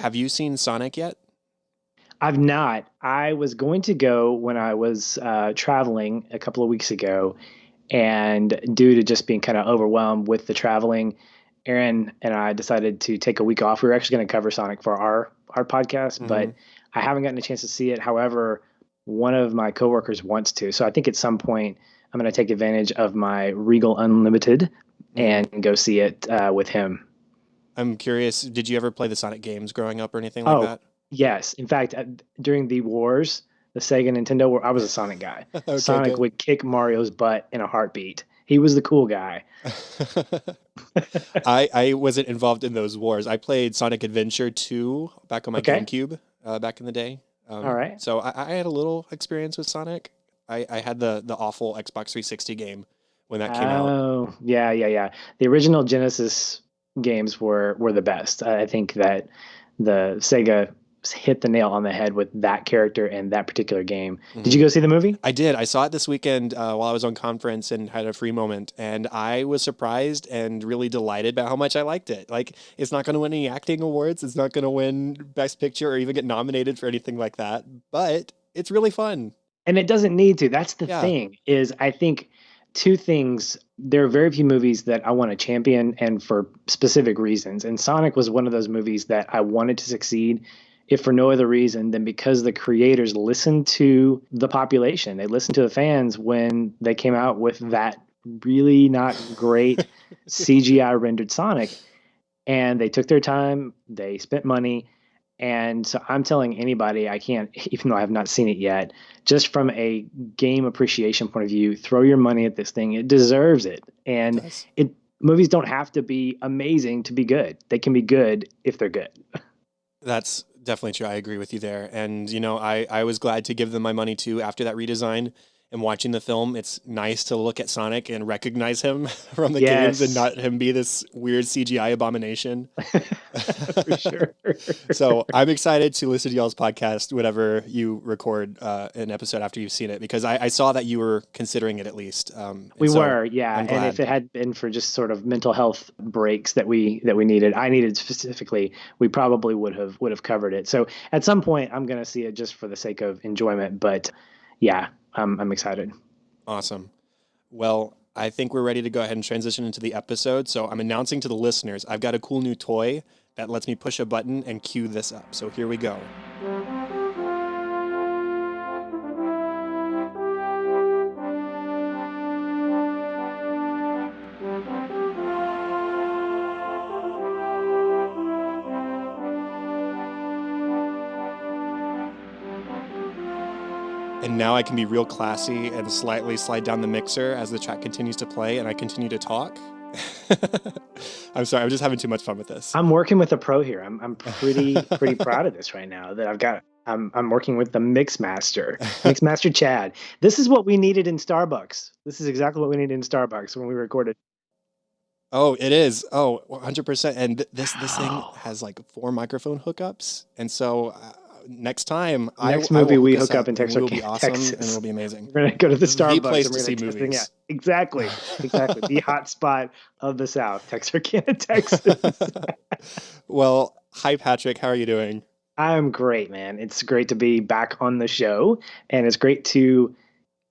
Have you seen Sonic yet? I've not. I was going to go when I was traveling a couple of weeks ago, and due to just being kind of overwhelmed with the traveling, Aaron and I decided to take a week off. We were actually going to cover Sonic for our podcast, Hmm. but I haven't gotten a chance to see it. However, one of my coworkers wants to, so I think at some point I'm going to take advantage of my Regal Unlimited Hmm. and go see it with him. I'm curious, did you ever play the Sonic games growing up or anything like Oh, that? yes. In fact, during the wars, the Sega Nintendo war, I was a Sonic guy. Okay, Sonic good. would kick Mario's butt in a heartbeat. He was the cool guy. I wasn't involved in those wars. I played Sonic Adventure 2 back on my Okay. GameCube back in the day. All right. So I had a little experience with Sonic. I had the awful Xbox 360 game when that came out. Oh, yeah, yeah, yeah. The original Genesis games were the best. I think that the Sega hit the nail on the head with that character and that particular game. Did you Mhm. go see the movie? I did. I saw it this weekend while I was on conference and had a free moment, and I was surprised and really delighted by how much I liked it. Like, it's not going to win any acting awards. It's not going to win Best Picture or even get nominated for anything like that, but it's really fun. And it doesn't need to. That's the Yeah. thing is I think two things. There are very few movies that I want to champion and for specific reasons. And Sonic was one of those movies that I wanted to succeed, if for no other reason than because the creators listened to the population. They listened to the fans when they came out with that really not great CGI rendered Sonic. And they took their time, they spent money, and so I'm telling anybody I can't, even though I have not seen it yet, just from a game appreciation point of view, throw your money at this thing. It deserves it. It And does. it movies don't have to be amazing to be good. They can be good if they're good. That's definitely true. I agree with you there. And, I was glad to give them my money too after that redesign. And watching the film, it's nice to look at Sonic and recognize him from the games and Yes, not him be this weird CGI abomination. for sure. So I'm excited to listen to y'all's podcast whenever you record an episode after you've seen it because I saw that you were considering it at least. And We so were, yeah. I'm And if glad. it had been for just sort of mental health breaks that we needed, I needed specifically, we probably would have covered it. So at some point, I'm going to see it just for the sake of enjoyment. But yeah, I'm excited. Awesome. Well, I think we're ready to go ahead and transition into the episode. So I'm announcing to the listeners, I've got a cool new toy that lets me push a button and cue this up. So here we go. And now I can be real classy and slightly slide down the mixer as the track continues to play and I continue to talk. I'm sorry, I'm just having too much fun with this. I'm working with a pro here. I'm pretty proud of this right now that I've got. I'm working with the Mixmaster Chad. This is what we needed in Starbucks. This is exactly what we needed in Starbucks when we recorded. Oh, it is. Oh, 100%. And this thing Wow. has like 4 microphone hookups. And so next time Next I will movie hook we us hook up up in and we will be awesome and it Texas. will be amazing. We're gonna go to the The Starbucks place and to we're see gonna test thing out. movies. Exactly, exactly. The hot spot of the South, Texarkana, Texas. Well, hi Patrick, how are you doing? I'm great, man. It's great to be back on the show, and it's great to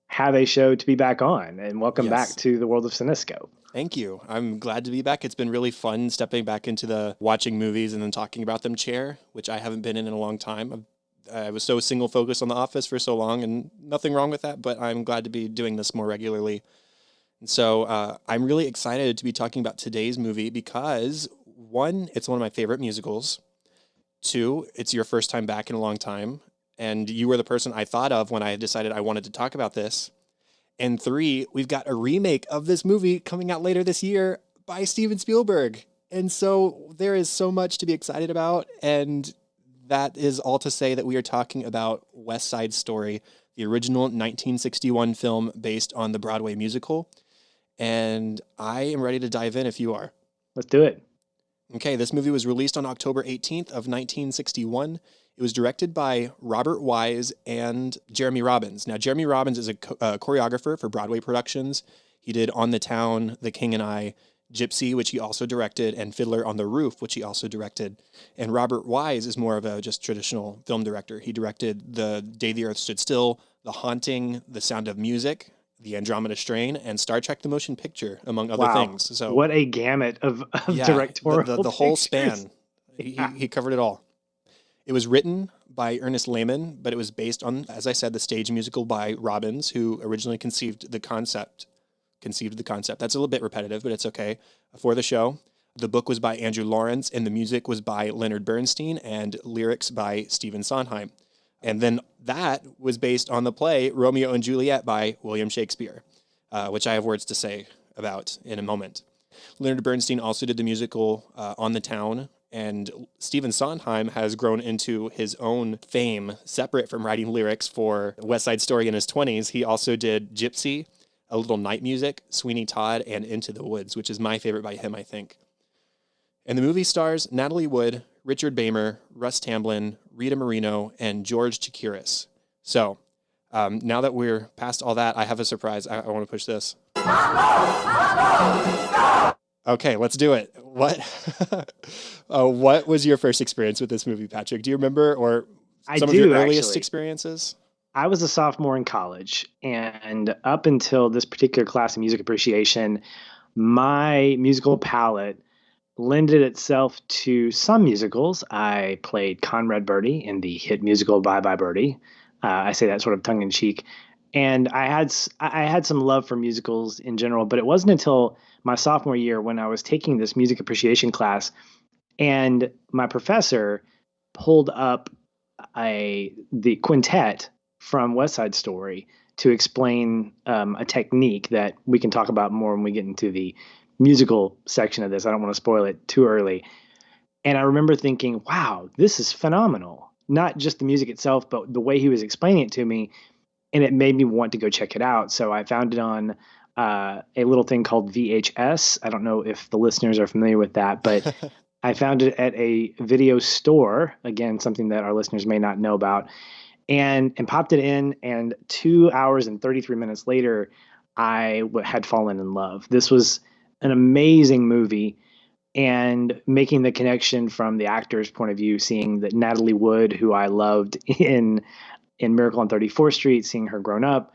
have a show to be back on. And welcome back Yes. to the world of Cinescope. Thank you. I'm glad to be back. It's been really fun stepping back into the watching movies and then talking about them chair, which I haven't been in a long time. I was so single focused on The Office for so long, and nothing wrong with that, but I'm glad to be doing this more regularly. And so I'm really excited to be talking about today's movie because one, it's one of my favorite musicals. Two, it's your first time back in a long time, and you were the person I thought of when I decided I wanted to talk about this. And three, we've got a remake of this movie coming out later this year by Steven Spielberg. And so there is so much to be excited about. And that is all to say that we are talking about West Side Story, the original 1961 film based on the Broadway musical. And I am ready to dive in if you are. Let's do it. Okay, this movie was released on October 18th of 1961. It was directed by Robert Wise and Jeremy Robbins. Now, Jeremy Robbins is a choreographer for Broadway productions. He did On the Town, The King and I, Gypsy, which he also directed, and Fiddler on the Roof, which he also directed. And Robert Wise is more of a just traditional film director. He directed The Day the Earth Stood Still, The Haunting, The Sound of Music, The Andromeda Strain, and Star Trek The Motion Picture, among other things. So what a gamut of yeah, directorial the whole pictures. span. He covered it all. It was written by Ernest Lehman, but it was based on, as I said, the stage musical by Robbins, who originally conceived the concept. That's a little bit repetitive, but it's okay, for the show. The book was by Andrew Lawrence, and the music was by Leonard Bernstein, and lyrics by Stephen Sondheim. And then that was based on the play Romeo and Juliet by William Shakespeare, which I have words to say about in a moment. Leonard Bernstein also did the musical On the Town, and Stephen Sondheim has grown into his own fame separate from writing lyrics for West Side Story in his 20s. He also did Gypsy, A Little Night Music, Sweeney Todd, and Into the Woods, which is my favorite by him, I think. And the movie stars Natalie Wood, Richard Beymer, Russ Tamblyn, Rita Moreno, and George Chakiris. So, now that we're past all that, I have a surprise. I want to push this. Okay, let's do it. What was your first experience with this movie, Patrick? Do you remember, or some of your earliest experiences? I was a sophomore in college, and up until this particular class of music appreciation, my musical palette lended itself to some musicals. I played Conrad Birdie in the hit musical Bye Bye Birdie. I say that sort of tongue in cheek. And I had some love for musicals in general, but it wasn't until my sophomore year when I was taking this music appreciation class, and my professor pulled up the quintet from West Side Story to explain a technique that we can talk about more when we get into the musical section of this. I don't want to spoil it too early. And I remember thinking, wow, this is phenomenal. Not just the music itself, but the way he was explaining it to me. And it made me want to go check it out. So I found it on a little thing called VHS. I don't know if the listeners are familiar with that, but I found it at a video store. Again, something that our listeners may not know about. And popped it in. And 2 hours and 33 minutes later, I had fallen in love. This was an amazing movie. And making the connection from the actor's point of view, seeing that Natalie Wood, who I loved in Miracle on 34th Street, seeing her grown up,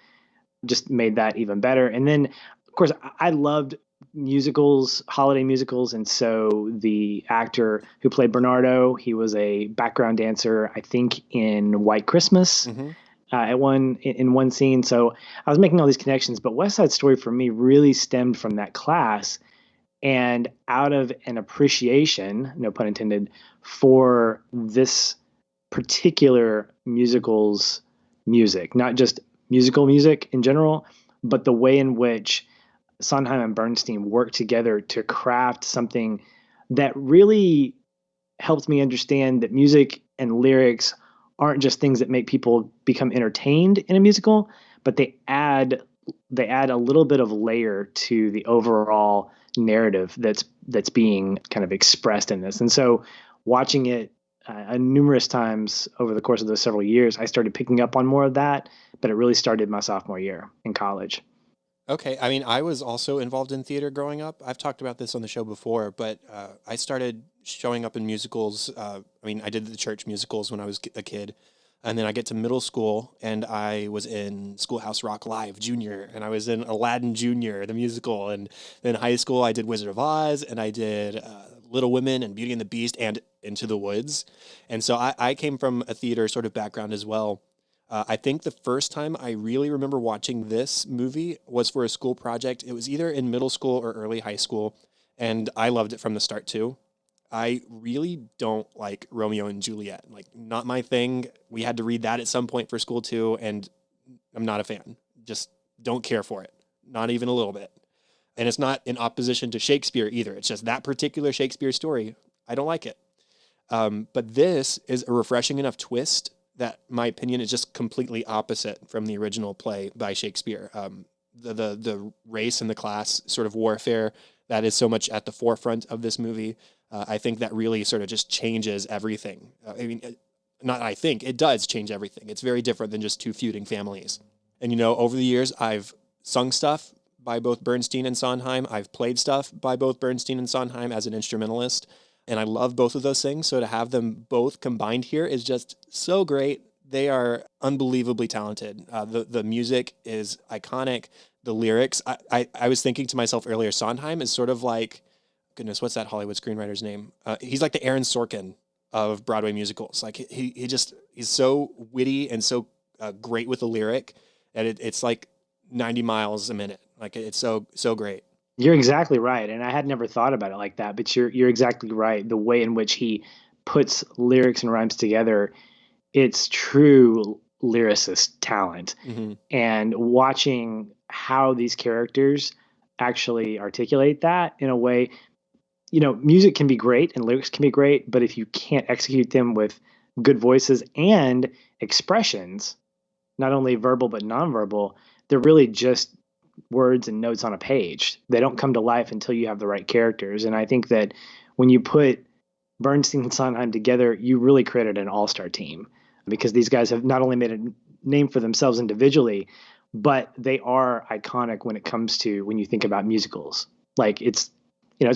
just made that even better. And then, of course, I loved musicals, holiday musicals. And so the actor who played Bernardo, he was a background dancer, I think, in White Christmas in one scene. So I was making all these connections. But West Side Story for me really stemmed from that class, and out of an appreciation, no pun intended, for this particular musical's music, not just musical music in general, but the way in which Sondheim and Bernstein worked together to craft something that really helped me understand that music and lyrics aren't just things that make people become entertained in a musical, but they add a little bit of layer to the overall narrative that's being kind of expressed in this. And so watching it numerous times over the course of those several years, I started picking up on more of that, but it really started my sophomore year in college. Okay. I mean, I was also involved in theater growing up. I've talked about this on the show before, but I started showing up in musicals. I did the church musicals when I was a kid. And then I get to middle school, and I was in Schoolhouse Rock Live Junior, and I was in Aladdin Junior, the musical. And then high school, I did Wizard of Oz, and I did Little Women and Beauty and the Beast and Into the Woods. And so I came from a theater sort of background as well. I think the first time I really remember watching this movie was for a school project. It was either in middle school or early high school, and I loved it from the start too. I really don't like Romeo and Juliet. Like, not my thing. We had to read that at some point for school too, and I'm not a fan. Just don't care for it. Not even a little bit. And it's not in opposition to Shakespeare either. It's just that particular Shakespeare story. I don't like it. But this is a refreshing enough twist that my opinion is just completely opposite from the original play by Shakespeare. The race and the class sort of warfare that is so much at the forefront of this movie. I think that really sort of just changes everything. It does change everything. It's very different than just two feuding families. And, over the years, I've sung stuff by both Bernstein and Sondheim. I've played stuff by both Bernstein and Sondheim as an instrumentalist, and I love both of those things. So to have them both combined here is just so great. They are unbelievably talented. The music is iconic. The lyrics, I was thinking to myself earlier, Sondheim is sort of like, goodness, what's that Hollywood screenwriter's name? He's like the Aaron Sorkin of Broadway musicals. Like he's so witty and so great with the lyric that it's like 90 miles a minute. Like it's so great. You're exactly right, and I had never thought about it like that. But you're exactly right. The way in which he puts lyrics and rhymes together, it's true lyricist talent. Mm-hmm. And watching how these characters actually articulate that in a way, music can be great and lyrics can be great, but if you can't execute them with good voices and expressions, not only verbal but nonverbal, they're really just words and notes on a page. They don't come to life until you have the right characters. And I think that when you put Bernstein and Sondheim together, you really created an all-star team, because these guys have not only made a name for themselves individually, but they are iconic when it comes to when you think about musicals. Like it's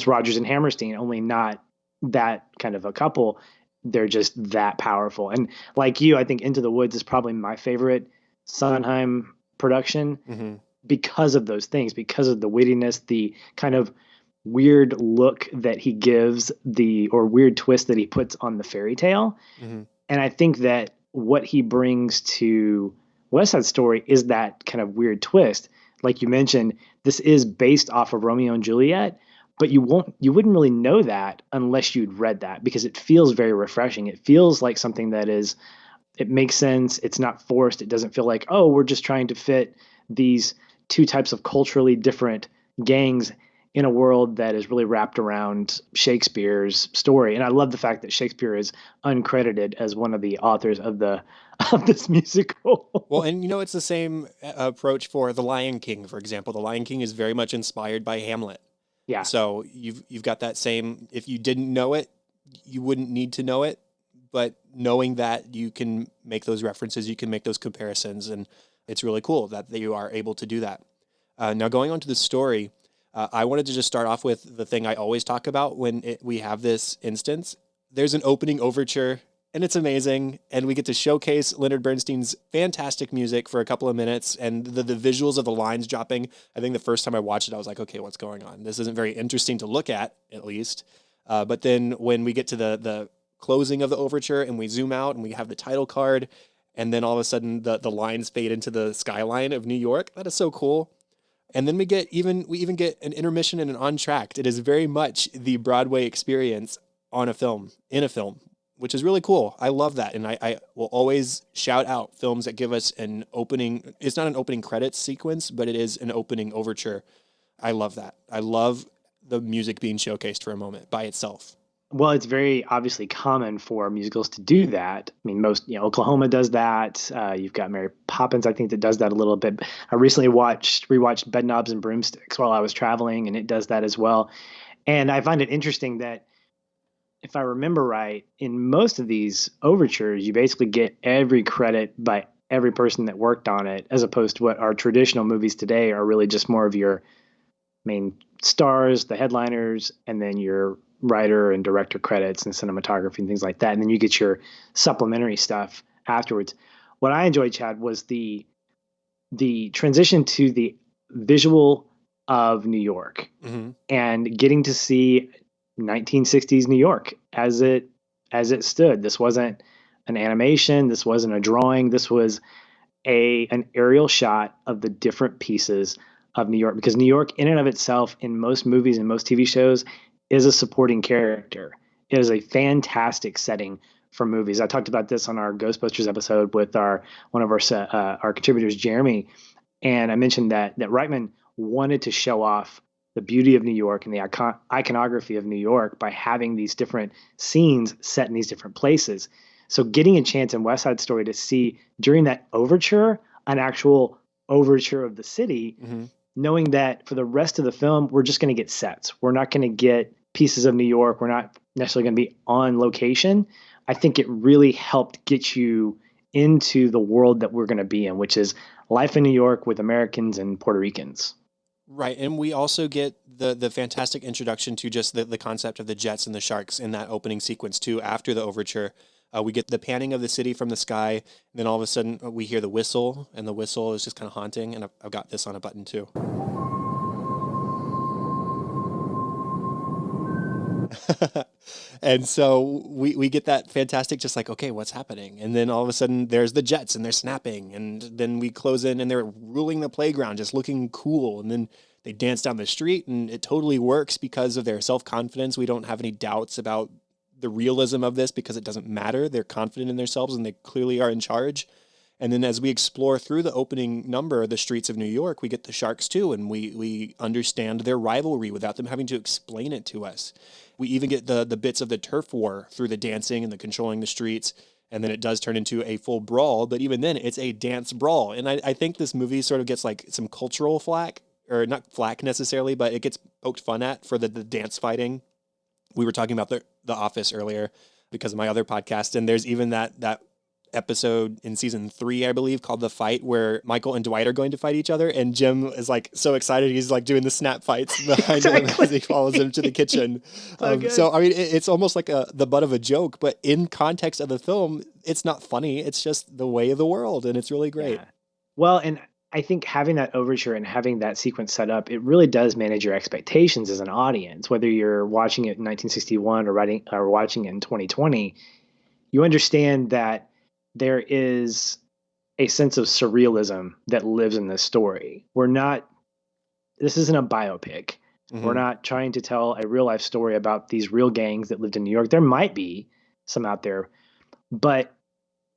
Rodgers and Hammerstein, only not that kind of a couple. They're just that powerful. And like you, I think Into the Woods is probably my favorite Sondheim production Mm-hmm. because of those things, because of the wittiness, the kind of weird look that he gives, or weird twist that he puts on the fairy tale. Mm-hmm. And I think that what he brings to West Side Story is that kind of weird twist. Like you mentioned, this is based off of Romeo and Juliet, but you wouldn't really know that unless you'd read that, because it feels very refreshing. It feels like something that it makes sense. It's not forced. It doesn't feel like, oh, we're just trying to fit these two types of culturally different gangs in a world that is really wrapped around Shakespeare's story. And I love the fact that Shakespeare is uncredited as one of the authors of this musical. Well, and it's the same approach for The Lion King, for example. The Lion King is very much inspired by Hamlet. Yeah. So you've got that same, if you didn't know it, you wouldn't need to know it, but knowing that you can make those references, you can make those comparisons, and it's really cool that you are able to do that. Now going on to the story, I wanted to just start off with the thing I always talk about when we have this instance. There's an opening overture, and it's amazing, and we get to showcase Leonard Bernstein's fantastic music for a couple of minutes, and the visuals of the lines dropping. I think the first time I watched it, I was like, okay, what's going on? This isn't very interesting to look at least. But then when we get to the closing of the overture and we zoom out and we have the title card, and then all of a sudden the lines fade into the skyline of New York, that is so cool. And then we even get an intermission and an entr'acte. It is very much the Broadway experience in a film, which is really cool. I love that. And I will always shout out films that give us an opening. It's not an opening credits sequence, but it is an opening overture. I love that. I love the music being showcased for a moment by itself. Well, it's very obviously common for musicals to do that. I mean, Oklahoma does that. You've got Mary Poppins, I think, that does that a little bit. I recently rewatched Bedknobs and Broomsticks while I was traveling, and it does that as well. And I find it interesting that, if I remember right, in most of these overtures, you basically get every credit by every person that worked on it, as opposed to what our traditional movies today are really just more of your main stars, the headliners, and then your writer and director credits and cinematography and things like that. And then you get your supplementary stuff afterwards. What I enjoyed, Chad, was the transition to the visual of New York, Mm-hmm. and getting to see 1960s New York as it stood. This wasn't an animation. This wasn't a drawing. This was an aerial shot of the different pieces of New York, because New York in and of itself, in most movies and most TV shows, is a supporting character. It is a fantastic setting for movies. I talked about this on our Ghostbusters episode with one of our contributors, Jeremy, and I mentioned that Reitman wanted to show off the beauty of New York and the iconography of New York by having these different scenes set in these different places. So getting a chance in West Side Story to see during that overture an actual overture of the city, Mm-hmm. knowing that for the rest of the film, we're just going to get sets. We're not going to get pieces of New York. We're not necessarily going to be on location. I think it really helped get you into the world that we're going to be in, which is life in New York with Americans and Puerto Ricans. Right, and we also get the fantastic introduction to just the concept of the jets and the sharks in that opening sequence too. After the overture, we get the panning of the city from the sky, and then all of a sudden we hear the whistle, and the whistle is just kind of haunting. And I've got this on a button too. And so we get that fantastic, just like, okay, what's happening? And then all of a sudden there's the jets and they're snapping. And then we close in and they're ruling the playground, just looking cool. And then they dance down the street and it totally works because of their self-confidence. We don't have any doubts about the realism of this because it doesn't matter. They're confident in themselves and they clearly are in charge. And then as we explore through the opening number, the streets of New York, we get the sharks too, and we understand their rivalry without them having to explain it to us. We even get the bits of the turf war through the dancing and the controlling the streets, and then it does turn into a full brawl, but even then it's a dance brawl. And I think this movie sort of gets like some cultural flack, or not flack necessarily, but it gets poked fun at for the dance fighting. We were talking about the Office earlier because of my other podcast, and there's even that episode in season 3, I believe, called The Fight, where Michael and Dwight are going to fight each other, and Jim is like so excited he's like doing the snap fights behind him as he follows him to the kitchen. So I mean, it's almost like the butt of a joke, but in context of the film, it's not funny. It's just the way of the world, and it's really great. Yeah. Well, and I think having that overture and having that sequence set up, it really does manage your expectations as an audience, whether you're watching it in 1961 or watching it in 2020. You understand that there is a sense of surrealism that lives in this story. This isn't a biopic. Mm-hmm. We're not trying to tell a real life story about these real gangs that lived in New York. There might be some out there, but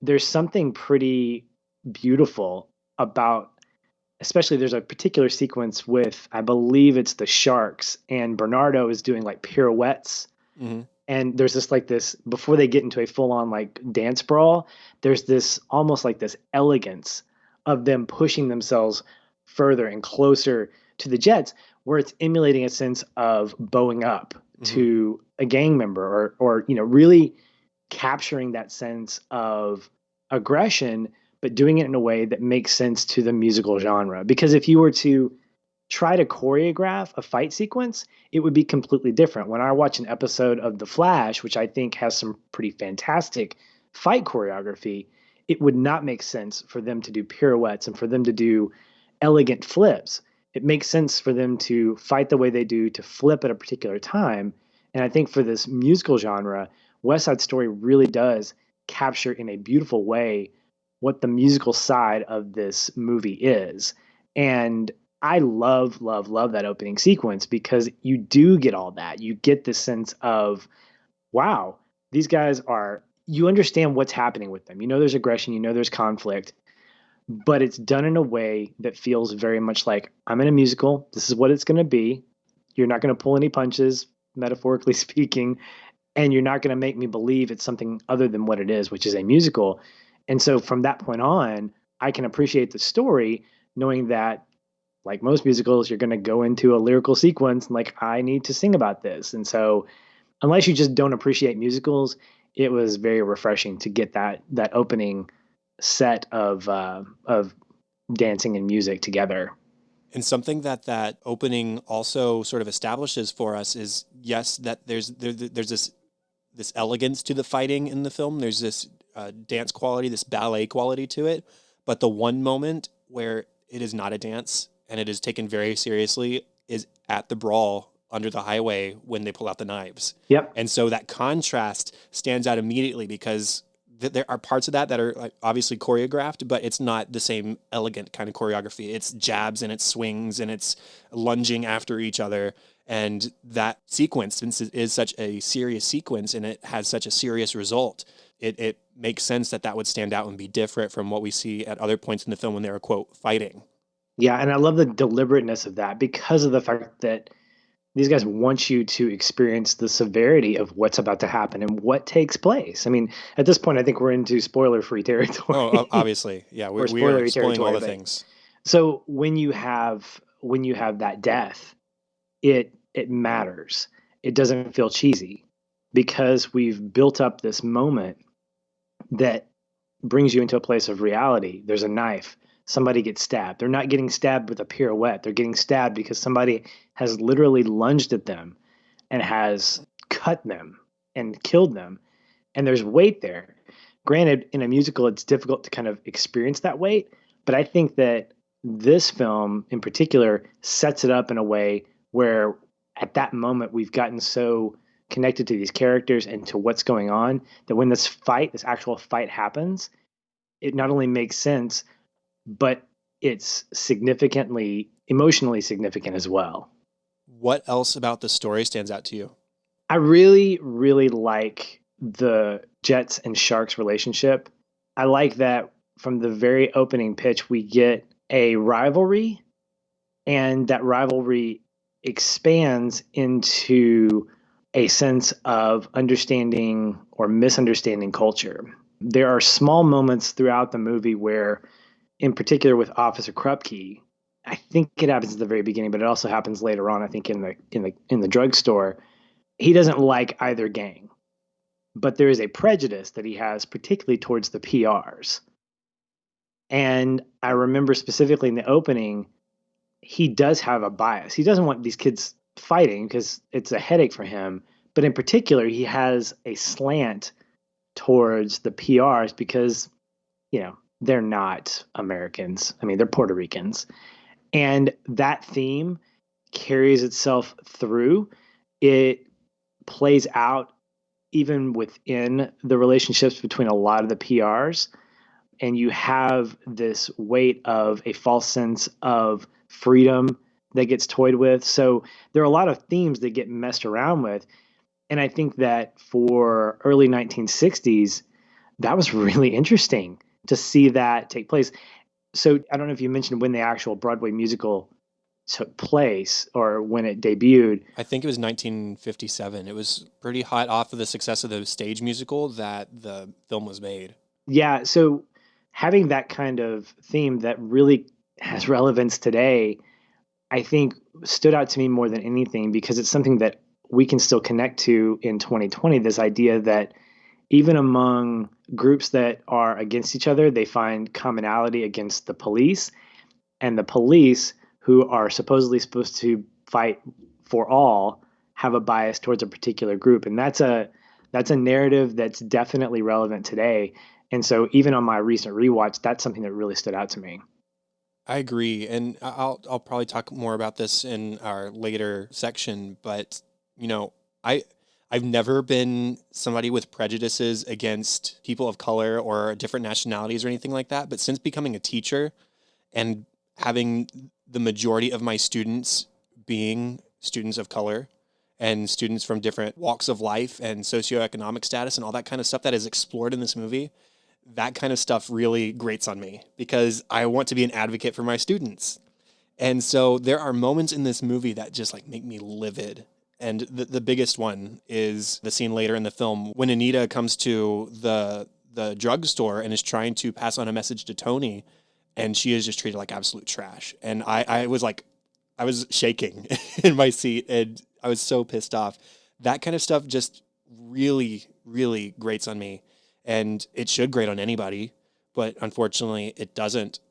there's something pretty beautiful about, especially there's a particular sequence with, I believe it's the sharks, and Bernardo is doing like pirouettes. Mm-hmm. And there's this, before they get into a full on like dance brawl, there's this almost like this elegance of them pushing themselves further and closer to the jets, where it's emulating a sense of bowing up to a gang member or really capturing that sense of aggression, but doing it in a way that makes sense to the musical genre. Because if you were to try to choreograph a fight sequence, it would be completely different. When I watch an episode of The Flash, which I think has some pretty fantastic fight choreography, it would not make sense for them to do pirouettes and for them to do elegant flips. It makes sense for them to fight the way they do, to flip at a particular time. And I think for this musical genre, West Side Story really does capture in a beautiful way what the musical side of this movie is. And I love that opening sequence because you do get all that. You get this sense of, wow, these guys you understand what's happening with them. You know there's aggression, you know there's conflict, but it's done in a way that feels very much like, I'm in a musical. This is what it's going to be. You're not going to pull any punches, metaphorically speaking, and you're not going to make me believe it's something other than what it is, which is a musical. And so from that point on, I can appreciate the story knowing that, like most musicals, you're going to go into a lyrical sequence and like, I need to sing about this. And so unless you just don't appreciate musicals, it was very refreshing to get that opening set of dancing and music together. And something that opening also sort of establishes for us is, yes, that there's this elegance to the fighting in the film. There's this dance quality, this ballet quality to it. But the one moment where it is not a dance and it is taken very seriously is at the brawl under the highway when they pull out the knives. Yep. And so that contrast stands out immediately because there are parts of that are like obviously choreographed, but it's not the same elegant kind of choreography. It's jabs and it's swings and it's lunging after each other. And that sequence, since it is such a serious sequence and it has such a serious result, it makes sense that would stand out and be different from what we see at other points in the film when they're, quote, fighting. Yeah, and I love the deliberateness of that because of the fact that these guys want you to experience the severity of what's about to happen and what takes place. I mean, at this point, I think we're into spoiler-free territory. Oh, obviously. Yeah, we are spoiling all the things. So when you have that death, it matters. It doesn't feel cheesy because we've built up this moment that brings you into a place of reality. There's a knife. somebody gets stabbed. They're not getting stabbed with a pirouette. They're getting stabbed because somebody has literally lunged at them and has cut them and killed them. And there's weight there. Granted, in a musical, it's difficult to kind of experience that weight, but I think that this film in particular sets it up in a way where at that moment we've gotten so connected to these characters and to what's going on that when this actual fight happens, it not only makes sense, but it's significantly emotionally significant as well. What else about the story stands out to you? I really, really like the Jets and Sharks relationship. I like that from the very opening pitch, we get a rivalry, and that rivalry expands into a sense of understanding or misunderstanding culture. There are small moments throughout the movie where, in particular with Officer Krupke, I think it happens at the very beginning, but it also happens later on. I think in the drugstore, he doesn't like either gang, but there is a prejudice that he has, particularly towards the PRs. And I remember specifically in the opening, he does have a bias. He doesn't want these kids fighting because it's a headache for him. But in particular, he has a slant towards the PRs because, they're not Americans. I mean, they're Puerto Ricans. And that theme carries itself through. It plays out even within the relationships between a lot of the PRs. And you have this weight of a false sense of freedom that gets toyed with. So there are a lot of themes that get messed around with. And I think that for early 1960s, that was really interesting to see that take place. So I don't know if you mentioned when the actual Broadway musical took place or when it debuted. I think it was 1957. It was pretty hot off of the success of the stage musical that the film was made. Yeah, so having that kind of theme that really has relevance today, I think stood out to me more than anything because it's something that we can still connect to in 2020, this idea that even among groups that are against each other, they find commonality against the police, and the police, who are supposed to fight for all, have a bias towards a particular group. And that's a narrative that's definitely relevant today. And so even on my recent rewatch, that's something that really stood out to me. I agree, and I'll probably talk more about this in our later section, but I've never been somebody with prejudices against people of color or different nationalities or anything like that. But since becoming a teacher and having the majority of my students being students of color and students from different walks of life and socioeconomic status and all that kind of stuff that is explored in this movie, that kind of stuff really grates on me because I want to be an advocate for my students. And so there are moments in this movie that just make me livid. And the biggest one is the scene later in the film when Anita comes to the drugstore and is trying to pass on a message to Tony, and she is just treated like absolute trash. And I was shaking in my seat, and I was so pissed off. That kind of stuff just really, really grates on me, and it should grate on anybody, but unfortunately, it doesn't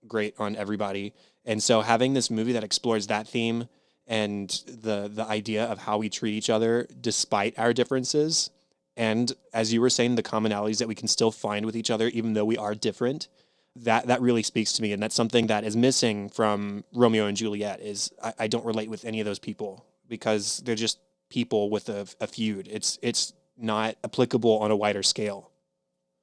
grate on everybody. And so having this movie that explores that theme and the idea of how we treat each other despite our differences, and as you were saying, the commonalities that we can still find with each other even though we are different, that really speaks to me. And that's something that is missing from Romeo and Juliet. Is I don't relate with any of those people because they're just people with a feud. It's not applicable on a wider scale.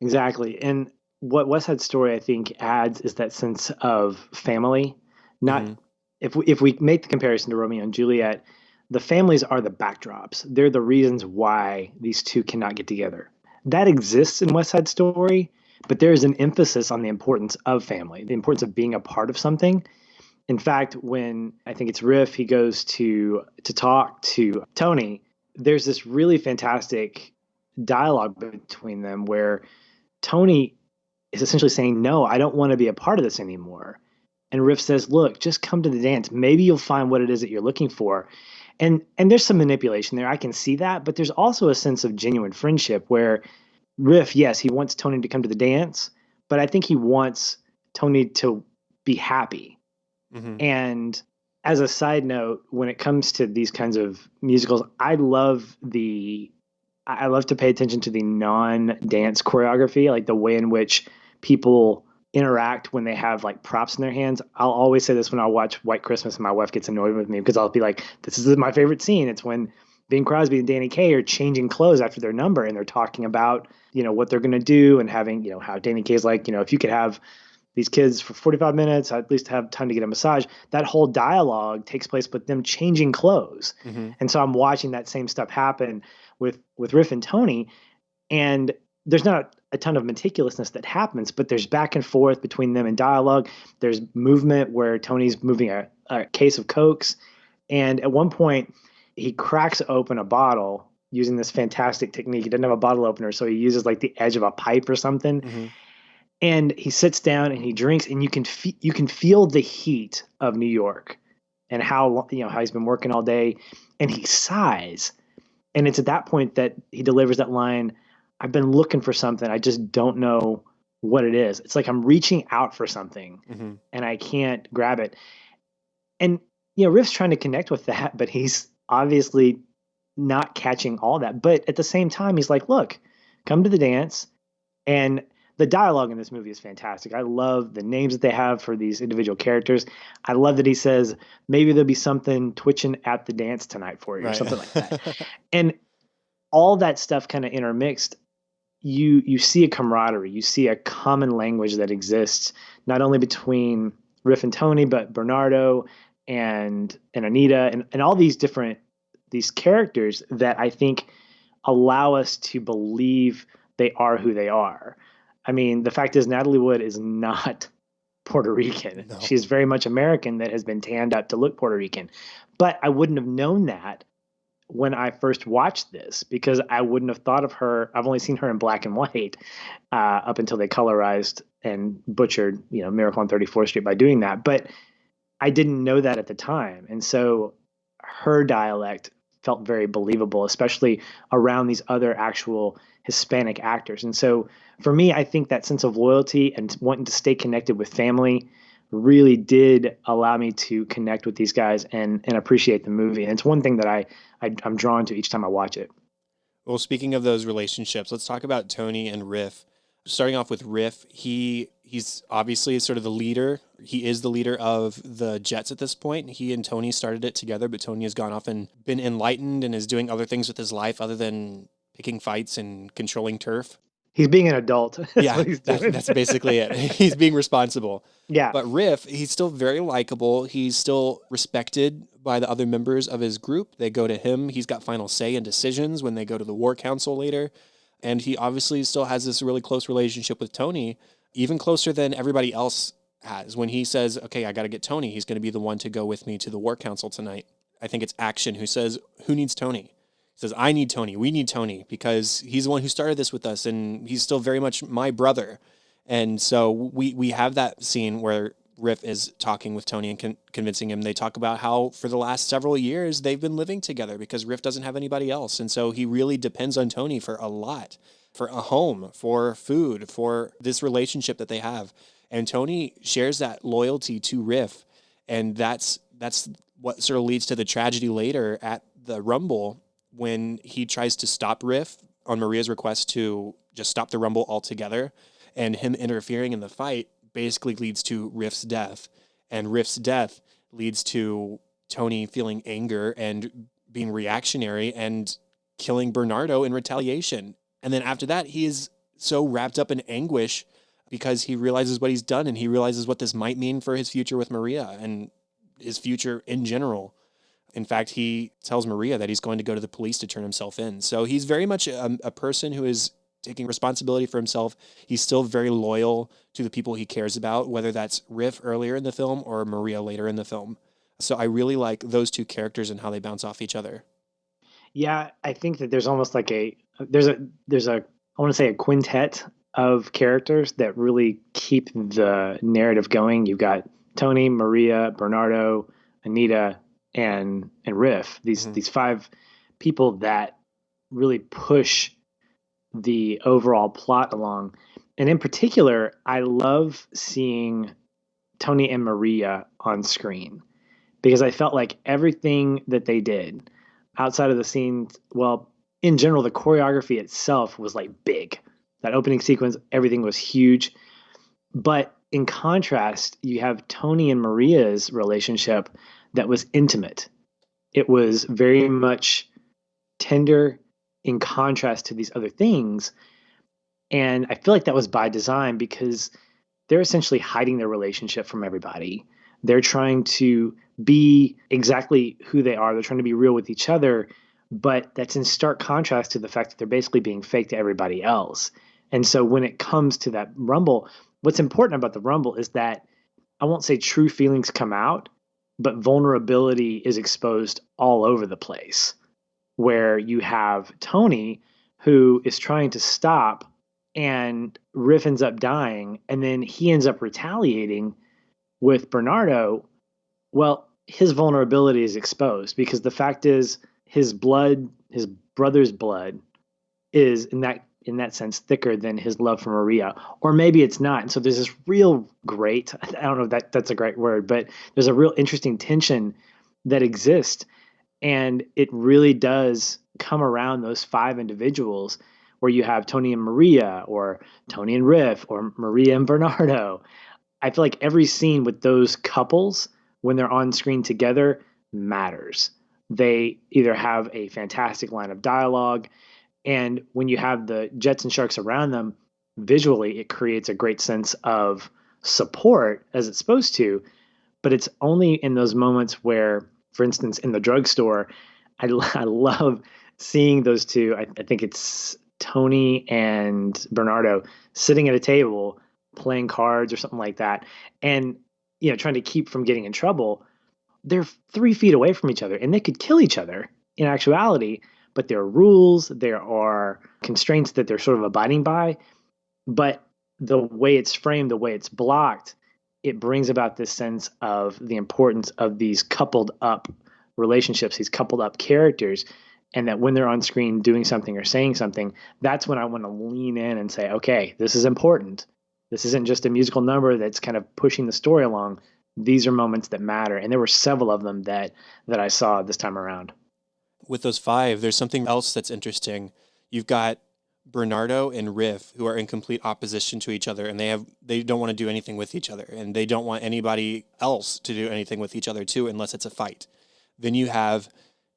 Exactly. And what West Side Story I think adds is that sense of family. Not if we make the comparison to Romeo and Juliet, the families are the backdrops. They're the reasons why these two cannot get together. That exists in West Side Story, but there is an emphasis on the importance of family, the importance of being a part of something. In fact, when I think it's Riff, he goes to talk to Tony, there's this really fantastic dialogue between them where Tony is essentially saying, no, I don't want to be a part of this anymore. And Riff says, look, just come to the dance. Maybe you'll find what it is that you're looking for. And there's some manipulation there. I can see that. But there's also a sense of genuine friendship where Riff, yes, he wants Tony to come to the dance, but I think he wants Tony to be happy. Mm-hmm. And as a side note, when it comes to these kinds of musicals, I love to pay attention to the non-dance choreography, like the way in which people interact when they have like props in their hands. I'll always say this when I watch White Christmas and my wife gets annoyed with me because I'll be like, this is my favorite scene. It's when Bing Crosby and Danny Kaye are changing clothes after their number and they're talking about, what they're going to do and having, how Danny Kaye's like, if you could have these kids for 45 minutes, I'd at least have time to get a massage. That whole dialogue takes place with them changing clothes. Mm-hmm. And so I'm watching that same stuff happen with Riff and Tony. And there's not a ton of meticulousness that happens, but there's back and forth between them in dialogue. There's movement where Tony's moving a case of Cokes. And at one point, he cracks open a bottle using this fantastic technique. He doesn't have a bottle opener, so he uses like the edge of a pipe or something. Mm-hmm. And he sits down and he drinks, and you can feel the heat of New York and how he's been working all day, and he sighs. And it's at that point that he delivers that line, "I've been looking for something. I just don't know what it is." It's like I'm reaching out for something Mm-hmm. and I can't grab it. And Riff's trying to connect with that, but he's obviously not catching all that. But at the same time, he's like, "Look, come to the dance." And the dialogue in this movie is fantastic. I love the names that they have for these individual characters. I love that he says, "Maybe there'll be something twitching at the dance tonight for you," or something like that. And all that stuff kind of intermixed. You see a camaraderie. You see a common language that exists not only between Riff and Tony, but Bernardo and Anita and all these characters that I think allow us to believe they are who they are. I mean, the fact is Natalie Wood is not Puerto Rican. No. She's very much American that has been tanned up to look Puerto Rican. But I wouldn't have known that when I first watched this because I wouldn't have thought of her. I've only seen her in black and white up until they colorized and butchered, Miracle on 34th Street by doing that. But I didn't know that at the time. And so her dialect felt very believable, especially around these other actual Hispanic actors. And so for me, I think that sense of loyalty and wanting to stay connected with family really did allow me to connect with these guys and appreciate the movie. And it's one thing that I'm drawn to each time I watch it. Well, speaking of those relationships, let's talk about Tony and Riff. Starting off with Riff, he's obviously sort of the leader. He is the leader of the Jets at this point. He and Tony started it together, but Tony has gone off and been enlightened and is doing other things with his life other than picking fights and controlling turf. He's being an adult. Yeah, that's basically it. He's being responsible. Yeah. But Riff, he's still very likable. He's still respected by the other members of his group. They go to him. He's got final say in decisions when they go to the War Council later. And he obviously still has this really close relationship with Tony, even closer than everybody else has. When he says, "Okay, I got to get Tony. He's going to be the one to go with me to the War Council tonight." I think it's Action who says, "Who needs Tony?" He says, "I need Tony. We need Tony because he's the one who started this with us and he's still very much my brother." And so we have that scene where Riff is talking with Tony and convincing him. They talk about how for the last several years they've been living together because Riff doesn't have anybody else. And so he really depends on Tony for a lot, for a home, for food, for this relationship that they have. And Tony shares that loyalty to Riff. And that's what sort of leads to the tragedy later at the Rumble when he tries to stop Riff on Maria's request to just stop the Rumble altogether. And him interfering in the fight basically leads to Riff's death. And Riff's death leads to Tony feeling anger and being reactionary and killing Bernardo in retaliation. And then after that, he is so wrapped up in anguish because he realizes what he's done and he realizes what this might mean for his future with Maria and his future in general. In fact, he tells Maria that he's going to go to the police to turn himself in. So he's very much a person who is taking responsibility for himself. He's still very loyal to the people he cares about, whether that's Riff earlier in the film or Maria later in the film. So I really like those two characters and how they bounce off each other. Yeah, I think that there's almost like there's a I want to say a quintet of characters that really keep the narrative going. You've got Tony, Maria, Bernardo, Anita, and Riff. These five people that really push the overall plot along. And in particular, I love seeing Tony and Maria on screen, because I felt like everything that they did outside of the scenes, well, in general, the choreography itself was like big. That opening sequence, everything was huge. But in contrast, you have Tony and Maria's relationship that was intimate. It was very much tender in contrast to these other things. And I feel like that was by design because they're essentially hiding their relationship from everybody. They're trying to be exactly who they are. They're trying to be real with each other, but that's in stark contrast to the fact that they're basically being fake to everybody else. And so when it comes to that Rumble, what's important about the Rumble is that I won't say true feelings come out, but vulnerability is exposed all over the place. Where you have Tony, who is trying to stop, and Riff ends up dying, and then he ends up retaliating with Bernardo. Well, his vulnerability is exposed because the fact is his blood, his brother's blood, is in that sense thicker than his love for Maria, or maybe it's not. And so there's this real great, I don't know if that's a great word, but there's a real interesting tension that exists, and it really does come around those five individuals where you have Tony and Maria, or Tony and Riff, or Maria and Bernardo. I feel like every scene with those couples when they're on screen together matters. They either have a fantastic line of dialogue, and when you have the Jets and Sharks around them, visually it creates a great sense of support as it's supposed to. But it's only in those moments where, for instance, in the drugstore, I love seeing those two. I think it's Tony and Bernardo sitting at a table playing cards or something like that, and trying to keep from getting in trouble. They're 3 feet away from each other, and they could kill each other in actuality. But there are rules, there are constraints that they're sort of abiding by. But the way it's framed, the way it's blocked, it brings about this sense of the importance of these coupled up relationships, these coupled up characters, and that when they're on screen doing something or saying something, that's when I want to lean in and say, okay, this is important. This isn't just a musical number that's kind of pushing the story along. These are moments that matter. And there were several of them that I saw this time around. With those five, there's something else that's interesting. You've got Bernardo and Riff, who are in complete opposition to each other, and they don't want to do anything with each other, and they don't want anybody else to do anything with each other too, unless it's a fight. Then you have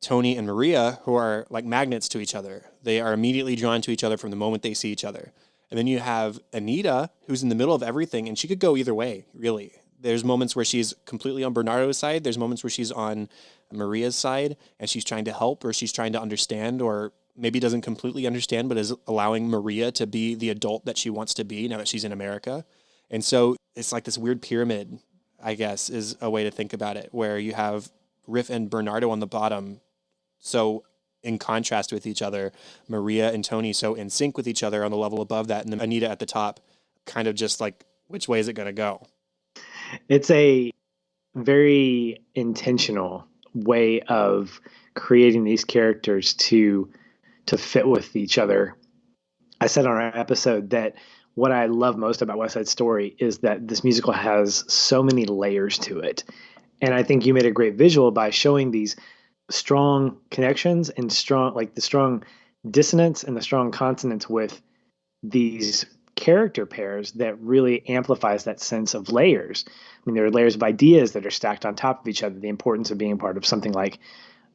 Tony and Maria, who are like magnets to each other. They are immediately drawn to each other from the moment they see each other. And then you have Anita, who's in the middle of everything, and she could go either way, really. There's moments where she's completely on Bernardo's side. There's moments where she's on Maria's side, and she's trying to help, or she's trying to understand, or maybe doesn't completely understand, but is allowing Maria to be the adult that she wants to be now that she's in America. And so it's like this weird pyramid, I guess, is a way to think about it, where you have Riff and Bernardo on the bottom, so in contrast with each other, Maria and Tony so in sync with each other on the level above that, and then Anita at the top, kind of just like, which way is it going to go? It's a very intentional way of creating these characters to fit with each other. I said on our episode that what I love most about West Side Story is that this musical has so many layers to it. And I think you made a great visual by showing these strong connections and the strong dissonance and the strong consonance with these character pairs that really amplifies that sense of layers. I mean, there are layers of ideas that are stacked on top of each other. The importance of being part of something like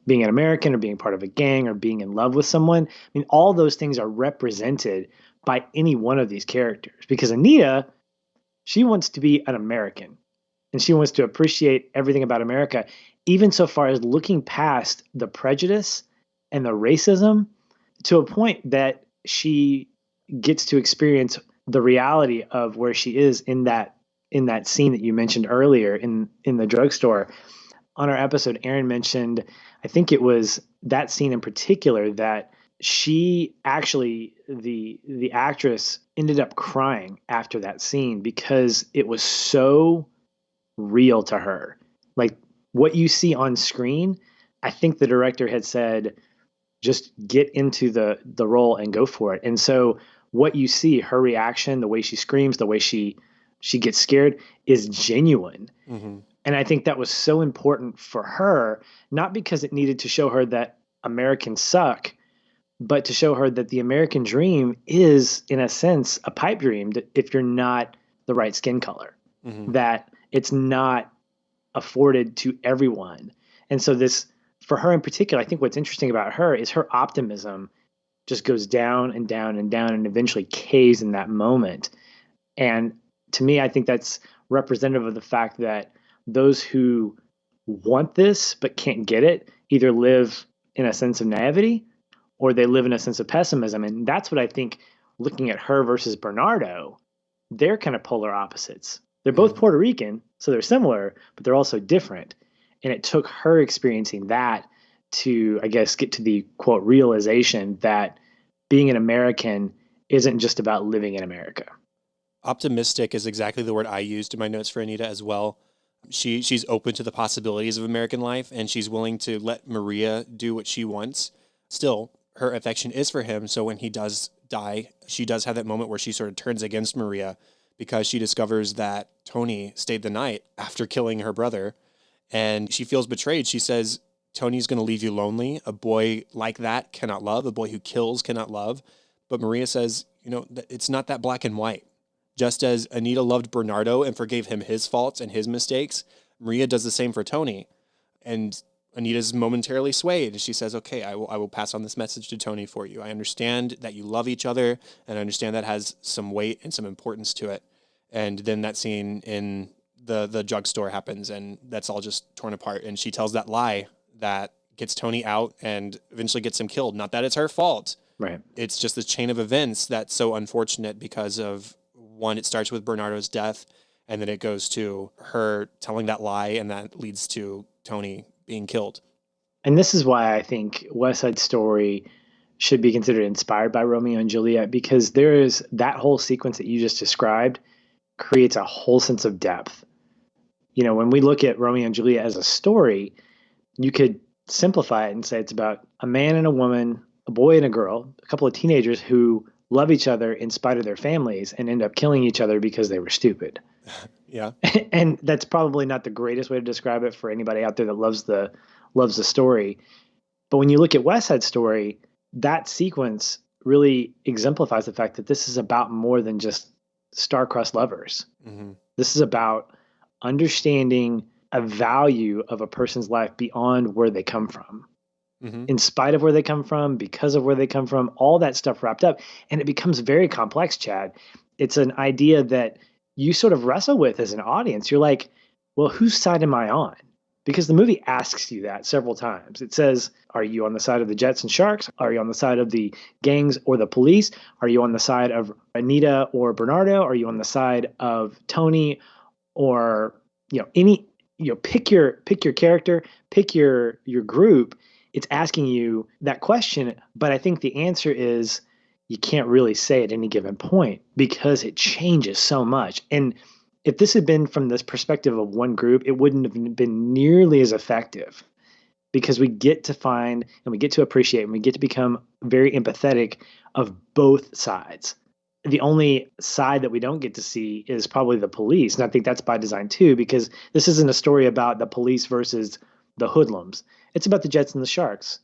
being an American, or being part of a gang, or being in love with someone. I mean, all those things are represented by any one of these characters, because Anita, she wants to be an American, and she wants to appreciate everything about America, even so far as looking past the prejudice and the racism to a point that she gets to experience the reality of where she is in that scene that you mentioned earlier in the drugstore. On our episode, Aaron mentioned, I think it was that scene in particular, that she actually, the actress ended up crying after that scene because it was so real to her. Like, what you see on screen, I think the director had said, just get into the role and go for it. And so what you see, her reaction, the way she screams, the way she she gets scared is genuine. Mm-hmm. And I think that was so important for her, not because it needed to show her that Americans suck, but to show her that the American dream is, in a sense, a pipe dream if you're not the right skin color, Mm-hmm. that it's not afforded to everyone. And so this, for her in particular, I think what's interesting about her is her optimism just goes down and down and down and eventually caves in that moment. And to me, I think that's representative of the fact that those who want this but can't get it either live in a sense of naivety or they live in a sense of pessimism. And that's what I think, looking at her versus Bernardo, they're kind of polar opposites. They're both Puerto Rican, so they're similar, but they're also different. And it took her experiencing that to, I guess, get to the quote realization that being an American isn't just about living in America. Optimistic is exactly the word I used in my notes for Anita as well. She's open to the possibilities of American life, and she's willing to let Maria do what she wants. Still, her affection is for him, so when he does die, she does have that moment where she sort of turns against Maria because she discovers that Tony stayed the night after killing her brother, and she feels betrayed. She says, Tony's going to leave you lonely. A boy like that cannot love. A boy who kills cannot love. But Maria says, it's not that black and white. Just as Anita loved Bernardo and forgave him his faults and his mistakes, Maria does the same for Tony. And Anita's momentarily swayed. She says, okay, I will pass on this message to Tony for you. I understand that you love each other, and I understand that has some weight and some importance to it. And then that scene in the drugstore happens, and that's all just torn apart. And she tells that lie that gets Tony out and eventually gets him killed. Not that it's her fault. Right. It's just this chain of events that's so unfortunate because of, one, it starts with Bernardo's death, and then it goes to her telling that lie, and that leads to Tony being killed. And this is why I think West Side Story should be considered inspired by Romeo and Juliet, because there is that whole sequence that you just described creates a whole sense of depth. When we look at Romeo and Juliet as a story, you could simplify it and say it's about a man and a woman, a boy and a girl, a couple of teenagers who love each other in spite of their families and end up killing each other because they were stupid. Yeah. And that's probably not the greatest way to describe it for anybody out there that loves the story. But when you look at West Side Story, that sequence really exemplifies the fact that this is about more than just star-crossed lovers. Mm-hmm. This is about understanding a value of a person's life beyond where they come from. Mm-hmm. In spite of where they come from, because of where they come from, all that stuff wrapped up. And it becomes very complex, Chad. It's an idea that you sort of wrestle with as an audience. You're like, well, whose side am I on? Because the movie asks you that several times. It says, are you on the side of the Jets and Sharks? Are you on the side of the gangs or the police? Are you on the side of Anita or Bernardo? Are you on the side of Tony or, pick your character, pick your group. It's asking you that question, but I think the answer is you can't really say at any given point because it changes so much. And if this had been from this perspective of one group, it wouldn't have been nearly as effective because we get to find and we get to appreciate and we get to become very empathetic of both sides. The only side that we don't get to see is probably the police. And I think that's by design too, because this isn't a story about the police versus the hoodlums. It's about the Jets and the Sharks.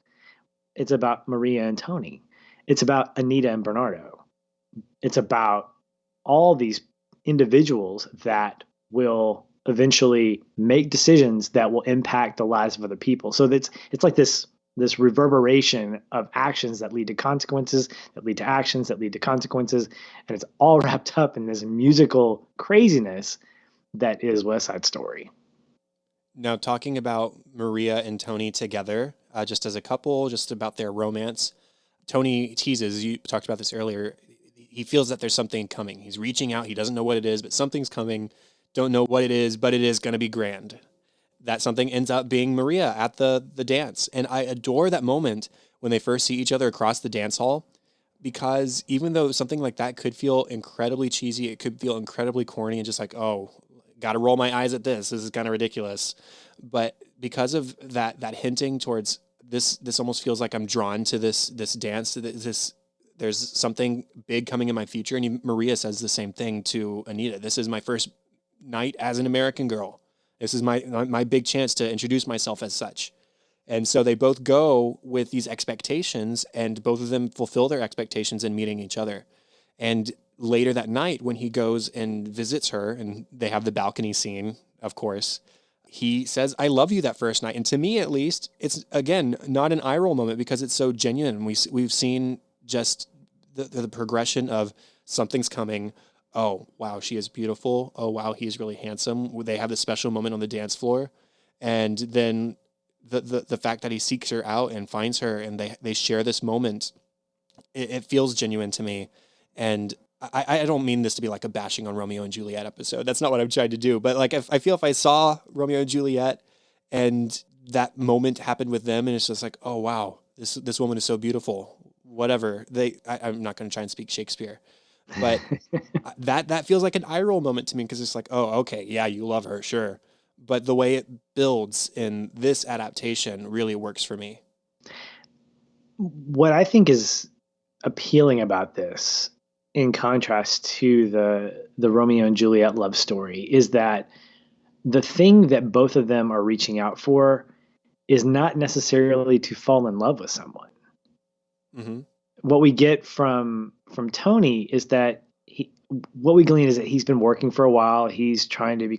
It's about Maria and Tony. It's about Anita and Bernardo. It's about all these individuals that will eventually make decisions that will impact the lives of other people. So it's like this reverberation of actions that lead to consequences, that lead to actions, that lead to consequences. And it's all wrapped up in this musical craziness that is West Side Story. Now, talking about Maria and Tony together, just as a couple, just about their romance, Tony teases, you talked about this earlier, he feels that there's something coming. He's reaching out. He doesn't know what it is, but something's coming. Don't know what it is, but it is going to be grand. That something ends up being Maria at the dance. And I adore that moment when they first see each other across the dance hall, because even though something like that could feel incredibly cheesy, it could feel incredibly corny and just like, oh, got to roll my eyes at this. This is kind of ridiculous. But because of that hinting towards this almost feels like I'm drawn to this dance, to this there's something big coming in my future. And Maria says the same thing to Anita. This is my first night as an American girl. This is my big chance to introduce myself as such. And so they both go with these expectations, and both of them fulfill their expectations in meeting each other. And later that night, when he goes and visits her, and they have the balcony scene, of course, he says, "I love you," that first night. And to me, at least, it's, again, not an eye roll moment because it's so genuine. We've seen just the progression of something's coming. Oh, wow, she is beautiful. Oh, wow, he's really handsome. They have this special moment on the dance floor. And then the fact that he seeks her out and finds her, and they share this moment, it feels genuine to me. And I don't mean this to be like a bashing on Romeo and Juliet episode. That's not what I'm trying to do. But like, I feel if I saw Romeo and Juliet and that moment happened with them, and it's just like, oh, wow, this woman is so beautiful. Whatever. I'm not going to try and speak Shakespeare. But that feels like an eye roll moment to me, because it's like, oh, okay, yeah, you love her, sure. But the way it builds in this adaptation really works for me. What I think is appealing about this, in contrast to the Romeo and Juliet love story, is that the thing that both of them are reaching out for is not necessarily to fall in love with someone. Mm-hmm. What we get from Tony is that what we glean is that he's been working for a while. He's trying to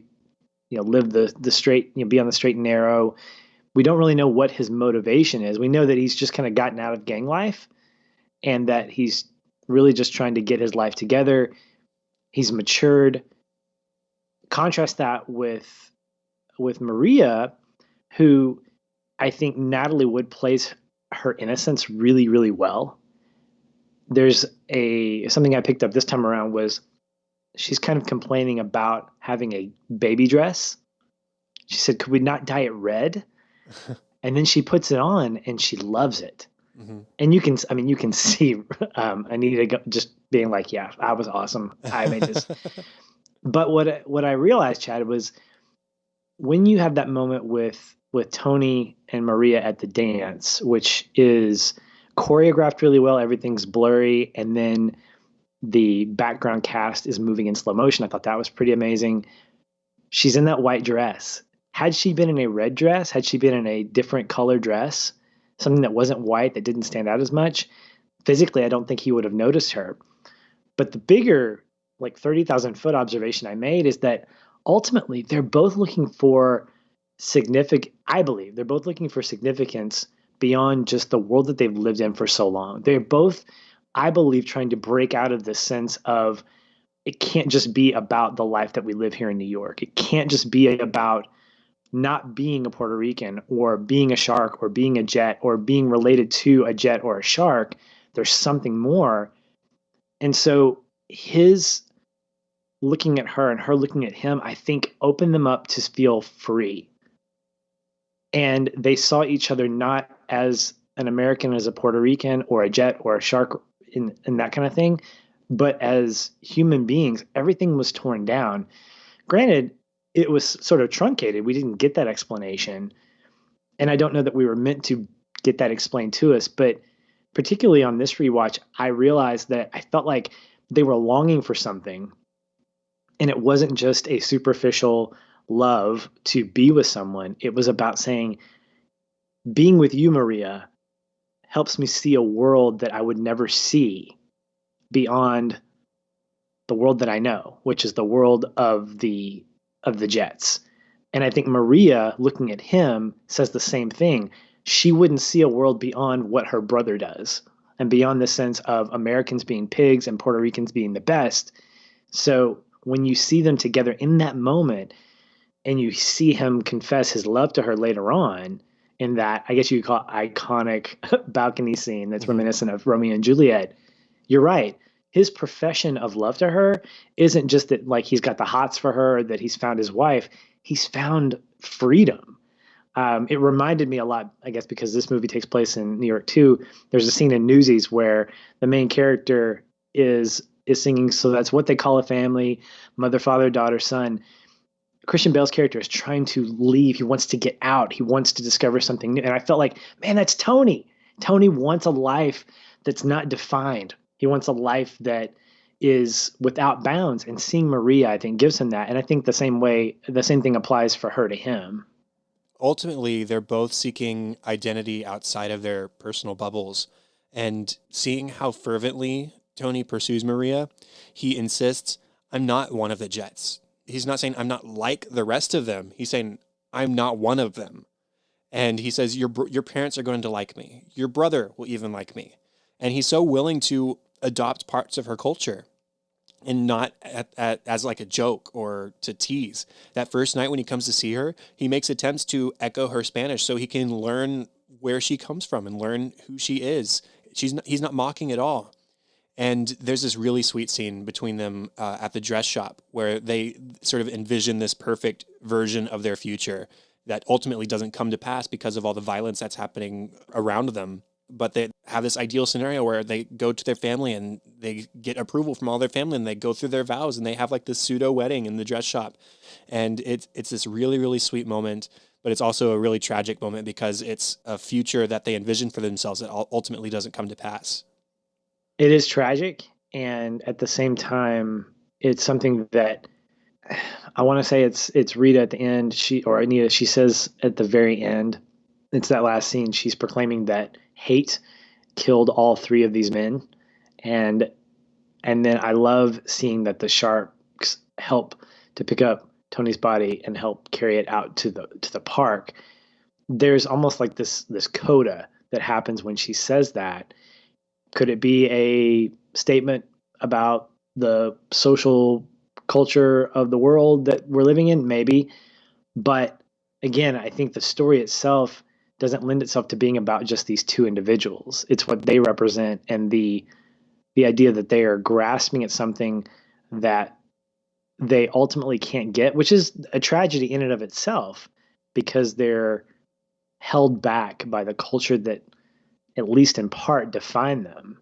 live the straight, be on the straight and narrow. We don't really know what his motivation is. We know that he's just kind of gotten out of gang life, and that he's really just trying to get his life together. He's matured. Contrast that with Maria, who I think Natalie Wood plays her innocence really, really well. There's something I picked up this time around was she's kind of complaining about having a baby dress. She said, "Could we not dye it red?" And then she puts it on and she loves it. Mm-hmm. And you can see Anita just being like, "Yeah, I was awesome. I made this." But what I realized, Chad, was when you have that moment with Tony and Maria at the dance, which is choreographed really well, everything's blurry, and then the background cast is moving in slow motion. I thought that was pretty amazing. She's in that white dress. Had she been in a red dress, had she been in a different color dress, something that wasn't white, that didn't stand out as much, physically, I don't think he would have noticed her. But the bigger, like 30,000-foot observation I made is that ultimately they're both looking for I believe they're both looking for significance beyond just the world that they've lived in for so long. They're both, I believe, trying to break out of this sense of it can't just be about the life that we live here in New York. It can't just be about not being a Puerto Rican or being a shark or being a jet or being related to a jet or a shark. There's something more. And so his looking at her and her looking at him, I think, opened them up to feel free. And they saw each other not as an American, as a Puerto Rican or a jet or a shark in that kind of thing, but as human beings. Everything was torn down. Granted, it was sort of truncated. We didn't get that explanation. And I don't know that we were meant to get that explained to us. But particularly on this rewatch, I realized that I felt like they were longing for something. And it wasn't just a superficial love to be with someone. It was about saying, being with you, Maria, helps me see a world that I would never see beyond the world that I know, which is the world of the Jets. And I think Maria, looking at him, says the same thing. She wouldn't see a world beyond what her brother does, and beyond the sense of Americans being pigs and Puerto Ricans being the best. So when you see them together in that moment, and you see him confess his love to her later on in that, I guess you could call it, iconic balcony scene that's reminiscent of Romeo and Juliet, you're right. His profession of love to her isn't just that, like, he's got the hots for her, that he's found his wife. He's found freedom. It reminded me a lot, I guess, because this movie takes place in New York too. There's a scene in Newsies where the main character is singing, "So That's What They Call a Family, Mother, Father, Daughter, Son." Christian Bale's character is trying to leave. He wants to get out. He wants to discover something new. And I felt like, man, that's Tony. Tony wants a life that's not defined He wants a life that is without bounds. And seeing Maria, I think, gives him that. And I think the same thing applies for her to him. Ultimately, they're both seeking identity outside of their personal bubbles. And seeing how fervently Tony pursues Maria, he insists, I'm not one of the Jets. He's not saying I'm not like the rest of them. He's saying I'm not one of them. And he says, your parents are going to like me. Your brother will even like me. And he's so willing to adopt parts of her culture and not as like a joke or to tease. That first night when he comes to see her, he makes attempts to echo her Spanish so he can learn where she comes from and learn who she is. He's not mocking at all. And there's this really sweet scene between them at the dress shop where they sort of envision this perfect version of their future that ultimately doesn't come to pass because of all the violence that's happening around them. But they have this ideal scenario where they go to their family and they get approval from all their family and they go through their vows and they have like this pseudo wedding in the dress shop. And it's this really, really sweet moment, but it's also a really tragic moment because it's a future that they envision for themselves that ultimately doesn't come to pass. It is tragic. And at the same time, it's something that I want to say it's Rita at the end. Anita, she says at the very end, it's that last scene, she's proclaiming that hate killed all three of these men. And then I love seeing that the sharks help to pick up Tony's body and help carry it out to the park. There's almost like this coda that happens when she says that. Could it be a statement about the social culture of the world that we're living in? Maybe. But again, I think the story itself doesn't lend itself to being about just these two individuals. It's what they represent and the idea that they are grasping at something that they ultimately can't get, which is a tragedy in and of itself because they're held back by the culture that, at least in part, define them.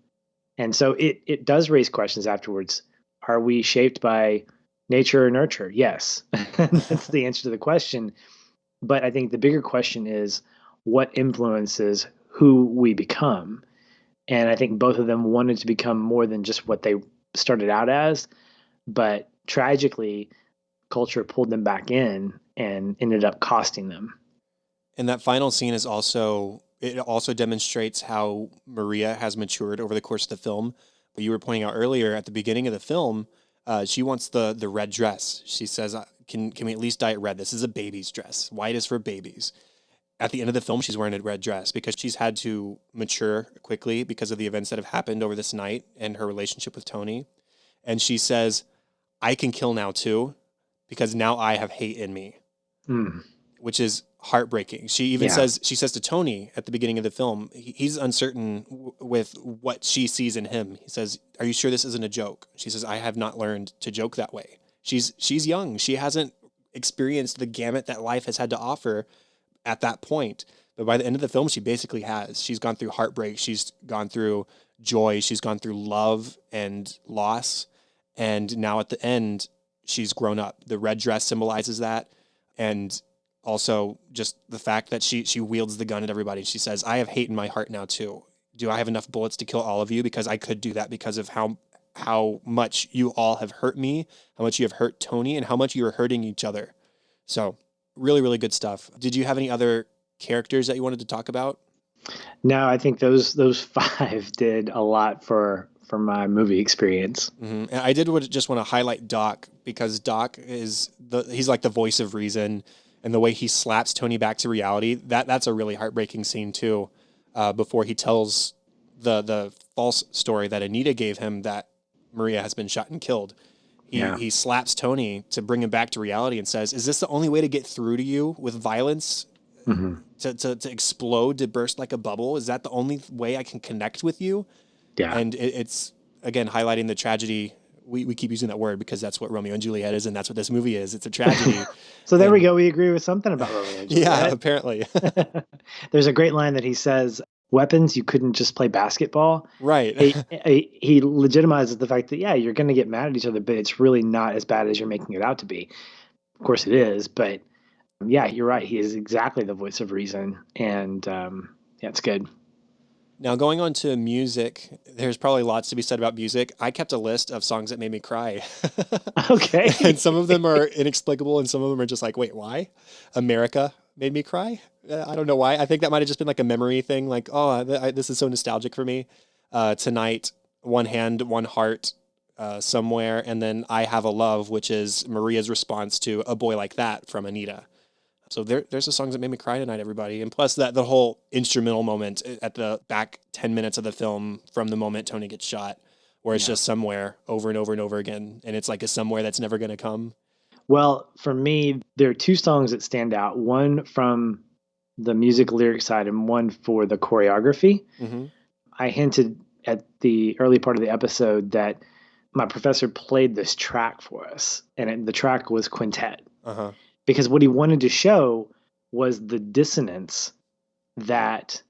And so it does raise questions afterwards. Are we shaped by nature or nurture? Yes. That's the answer to the question. But I think the bigger question is what influences who we become. And I think both of them wanted to become more than just what they started out as. But tragically, culture pulled them back in and ended up costing them. And that final scene is also demonstrates how Maria has matured over the course of the film. But you were pointing out earlier at the beginning of the film, she wants the red dress. She says, can we at least dye it red? This is a baby's dress. White is for babies. At the end of the film, she's wearing a red dress because she's had to mature quickly because of the events that have happened over this night and her relationship with Tony. And she says, I can kill now too, because now I have hate in me, which is heartbreaking. She even says to Tony at the beginning of the film, he's uncertain with what she sees in him. He says, are you sure this isn't a joke? She says, I have not learned to joke that way. She's young. She hasn't experienced the gamut that life has had to offer at that point. But by the end of the film, she basically has. She's gone through heartbreak. She's gone through joy. She's gone through love and loss. And now at the end, she's grown up. The red dress symbolizes that. And also just the fact that she wields the gun at everybody. She says, I have hate in my heart now too. Do I have enough bullets to kill all of you? Because I could do that because of how much you all have hurt me, how much you have hurt Tony, and how much you are hurting each other. So really, really good stuff. Did you have any other characters that you wanted to talk about? No, I think those five did a lot for my movie experience. Mm-hmm. And I did just want to highlight Doc because Doc he's like the voice of reason, and the way he slaps Tony back to reality, that's a really heartbreaking scene too. Before he tells the false story that Anita gave him that Maria has been shot and killed. He slaps Tony to bring him back to reality and says, is this the only way to get through to you with violence? Mm-hmm. To explode, to burst like a bubble? Is that the only way I can connect with you? Yeah. And it's, again, highlighting the tragedy. We keep using that word because that's what Romeo and Juliet is, and that's what this movie is. It's a tragedy. So there we go. We agree with something about Romeo and Juliet. Yeah, apparently. There's a great line that he says, weapons, you couldn't just play basketball. Right. He legitimizes the fact that, you're going to get mad at each other, but it's really not as bad as you're making it out to be. Of course it is, but you're right. He is exactly the voice of reason. And it's good. Now, going on to music, there's probably lots to be said about music. I kept a list of songs that made me cry. And Okay. some of them are inexplicable, and some of them are just like, wait, why? America made me cry. I don't know why. I think that might have just been like a memory thing. Like, oh, this is so nostalgic for me. Tonight, One Hand, One Heart, Somewhere, and then I Have a Love, which is Maria's response to A Boy Like That from Anita. So there's the songs that made me cry tonight, everybody. And plus that the whole instrumental moment at the back 10 minutes of the film from the moment Tony gets shot, where it's just somewhere over and over and over again. And it's like a somewhere that's never going to come. Well, for me, there are two songs that stand out. One from the music lyric side and one for the choreography. Mm-hmm. I hinted at the early part of the episode that my professor played this track for us, and the track was Quintet. Uh-huh. Because what he wanted to show was the dissonance that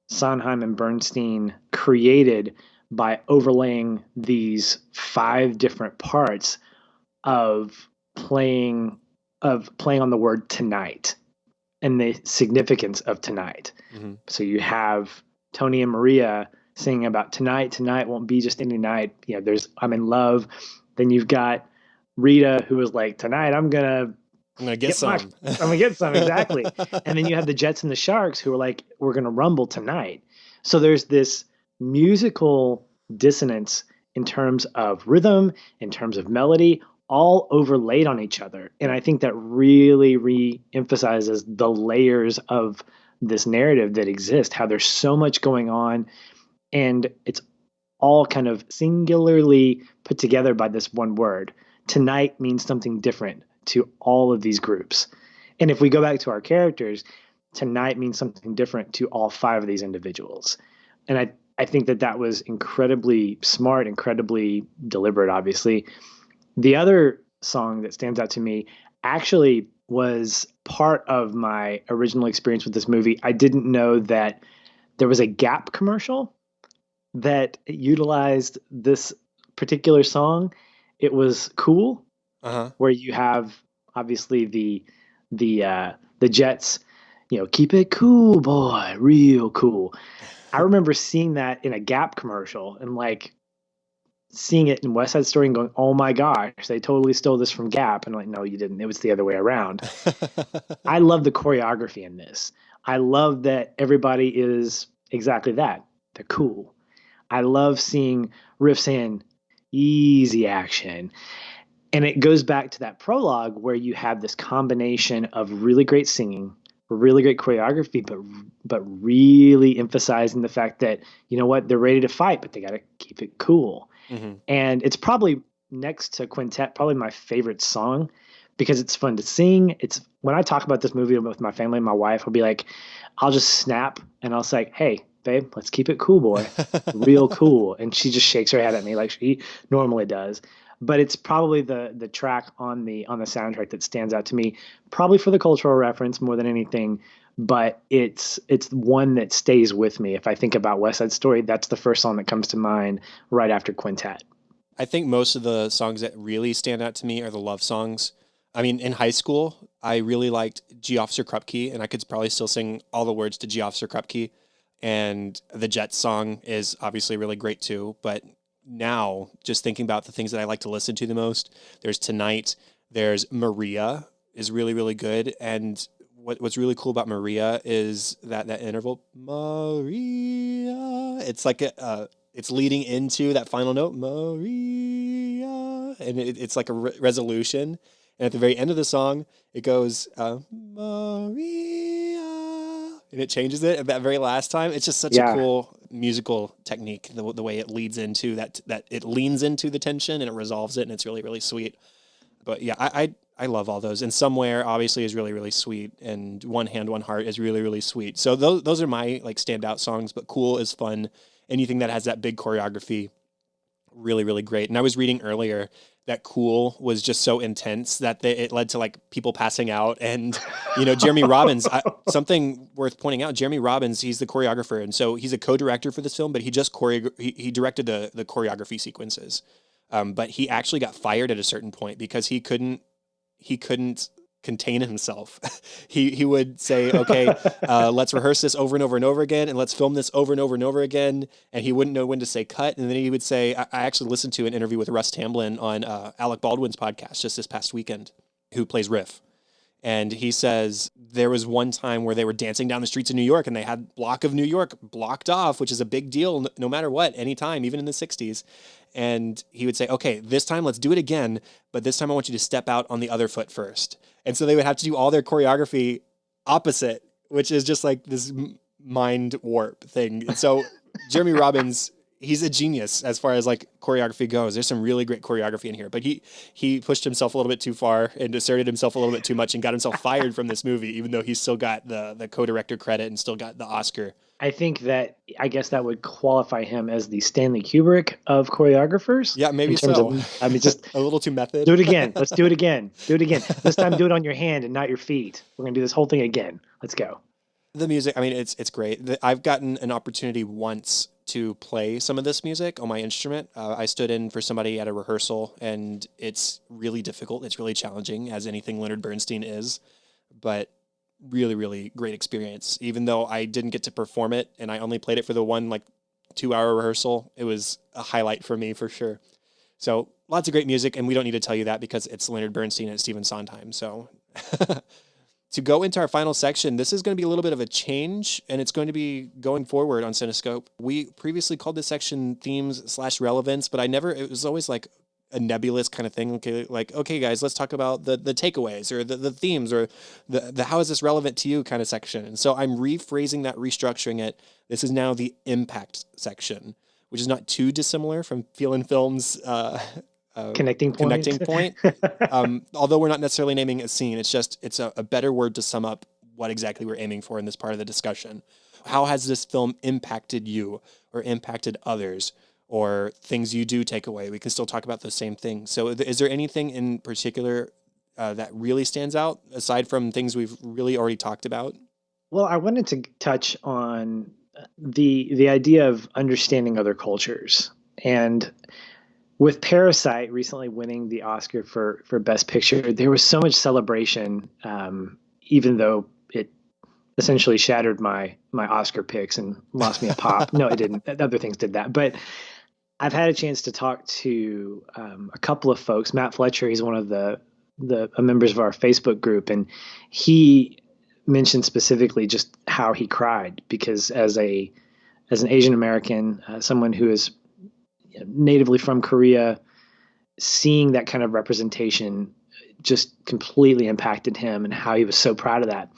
Sondheim and Bernstein created by overlaying these 5 different parts of playing on the word tonight and the significance of tonight. Mm-hmm. So you have Tony and Maria singing about tonight won't be just any night. You know, there's I'm in love. Then you've got Rita, who was like, tonight I'm gonna get some. I'm gonna get some, exactly. And then you have the Jets and the Sharks, who are like, we're gonna rumble tonight. So there's this musical dissonance in terms of rhythm, in terms of melody, all overlaid on each other. And I think that really re-emphasizes the layers of this narrative that exist, how there's so much going on, and it's all kind of singularly put together by this one word. Tonight means something different to all of these groups. And if we go back to our characters, tonight means something different to all 5 of these individuals. And I think that was incredibly smart, incredibly deliberate, obviously. The other song that stands out to me actually was part of my original experience with this movie. I didn't know that there was a Gap commercial that utilized this particular song. It was Cool. Uh-huh. Where you have obviously the Jets, keep it cool, boy, real cool. I remember seeing that in a Gap commercial and like seeing it in West Side Story and going, oh my gosh, they totally stole this from Gap. And I'm like, no, you didn't. It was the other way around. I love the choreography in this. I love that everybody is exactly that. They're cool. I love seeing riffs in, easy action. And it goes back to that prologue where you have this combination of really great singing, really great choreography, but really emphasizing the fact that, you know what, they're ready to fight, but they got to keep it cool. Mm-hmm. And it's probably next to Quintet, probably my favorite song because it's fun to sing. It's when I talk about this movie with my family and my wife, I'll be like, I'll just snap and I'll say, hey, babe, let's keep it cool, boy, real cool. And she just shakes her head at me like she normally does. But it's probably the track on the soundtrack that stands out to me, probably for the cultural reference more than anything. But it's one that stays with me. If I think about West Side Story, that's the first song that comes to mind right after Quintet. I think most of the songs that really stand out to me are the love songs. I mean, in high school, I really liked G Officer Krupke, and I could probably still sing all the words to G Officer Krupke. And the Jets song is obviously really great too, but now just thinking about the things that I like to listen to the most, there's Tonight, there's Maria is really, really good. And what's really cool about Maria is that interval, Maria, it's like it's leading into that final note, Maria, and it's like a resolution. And at the very end of the song, it goes, Maria, and it changes it at that very last time. It's just such a cool musical technique, the way it leads into that it leans into the tension and it resolves it, and it's really, really sweet. But yeah, I love all those. And Somewhere obviously is really, really sweet, and One Hand, One Heart is really, really sweet. So those are my like standout songs, but Cool is fun. Anything that has that big choreography, really, really great. And I was reading earlier that Cool was just so intense that it led to like people passing out. And, Jeremy Robbins, something worth pointing out, Jeremy Robbins, he's the choreographer. And so he's a co-director for this film, but he just he directed the choreography sequences. But he actually got fired at a certain point because he couldn't contain himself. He would say, okay, let's rehearse this over and over and over again, and let's film this over and over and over again. And he wouldn't know when to say cut. And then he would say, I actually listened to an interview with Russ Tamblyn on Alec Baldwin's podcast just this past weekend, who plays Riff. And he says there was one time where they were dancing down the streets of New York and they had Block of New York blocked off, which is a big deal no matter what, anytime, even in the 60s. And he would say, okay, this time let's do it again, but this time I want you to step out on the other foot first. And so they would have to do all their choreography opposite, which is just like this mind warp thing. So Jeremy Robbins, he's a genius as far as like choreography goes. There's some really great choreography in here, but he pushed himself a little bit too far and asserted himself a little bit too much and got himself fired from this movie, even though he's still got the co-director credit and still got the Oscar. I think that, I guess that would qualify him as the Stanley Kubrick of choreographers. Yeah, maybe so. Just a little too method. Do it again. Let's do it again. Do it again. This time do it on your hand and not your feet. We're going to do this whole thing again. Let's go. The music, I mean, it's great. I've gotten an opportunity once to play some of this music on my instrument. I stood in for somebody at a rehearsal, and it's really difficult. It's really challenging, as anything Leonard Bernstein is, but really, really great experience. Even though I didn't get to perform it, and I only played it for the one 2-hour rehearsal, it was a highlight for me for sure. So lots of great music, and we don't need to tell you that because it's Leonard Bernstein and Stephen Sondheim. So to go into our final section, this is going to be a little bit of a change, and it's going to be going forward on Cinescope. We previously called this section themes/relevance, but it was always like a nebulous kind of thing. Okay, guys, let's talk about the takeaways or the themes or the how is this relevant to you kind of section. And so I'm rephrasing that, restructuring it. This is now the impact section, which is not too dissimilar from Feelin' Film's connecting point. Although we're not necessarily naming a scene, it's a better word to sum up what exactly we're aiming for in this part of the discussion. How has this film impacted you or impacted others or things you do take away? We can still talk about the same thing. So is there anything in particular that really stands out aside from things we've really already talked about? Well, I wanted to touch on the idea of understanding other cultures. And with Parasite recently winning the Oscar for Best Picture, there was so much celebration, even though it essentially shattered my Oscar picks and lost me a pop. No, it didn't. Other things did that. But I've had a chance to talk to a couple of folks. Matt Fletcher, he's one of the members of our Facebook group, and he mentioned specifically just how he cried because as an Asian American, someone who is natively from Korea, seeing that kind of representation just completely impacted him and how he was so proud of that.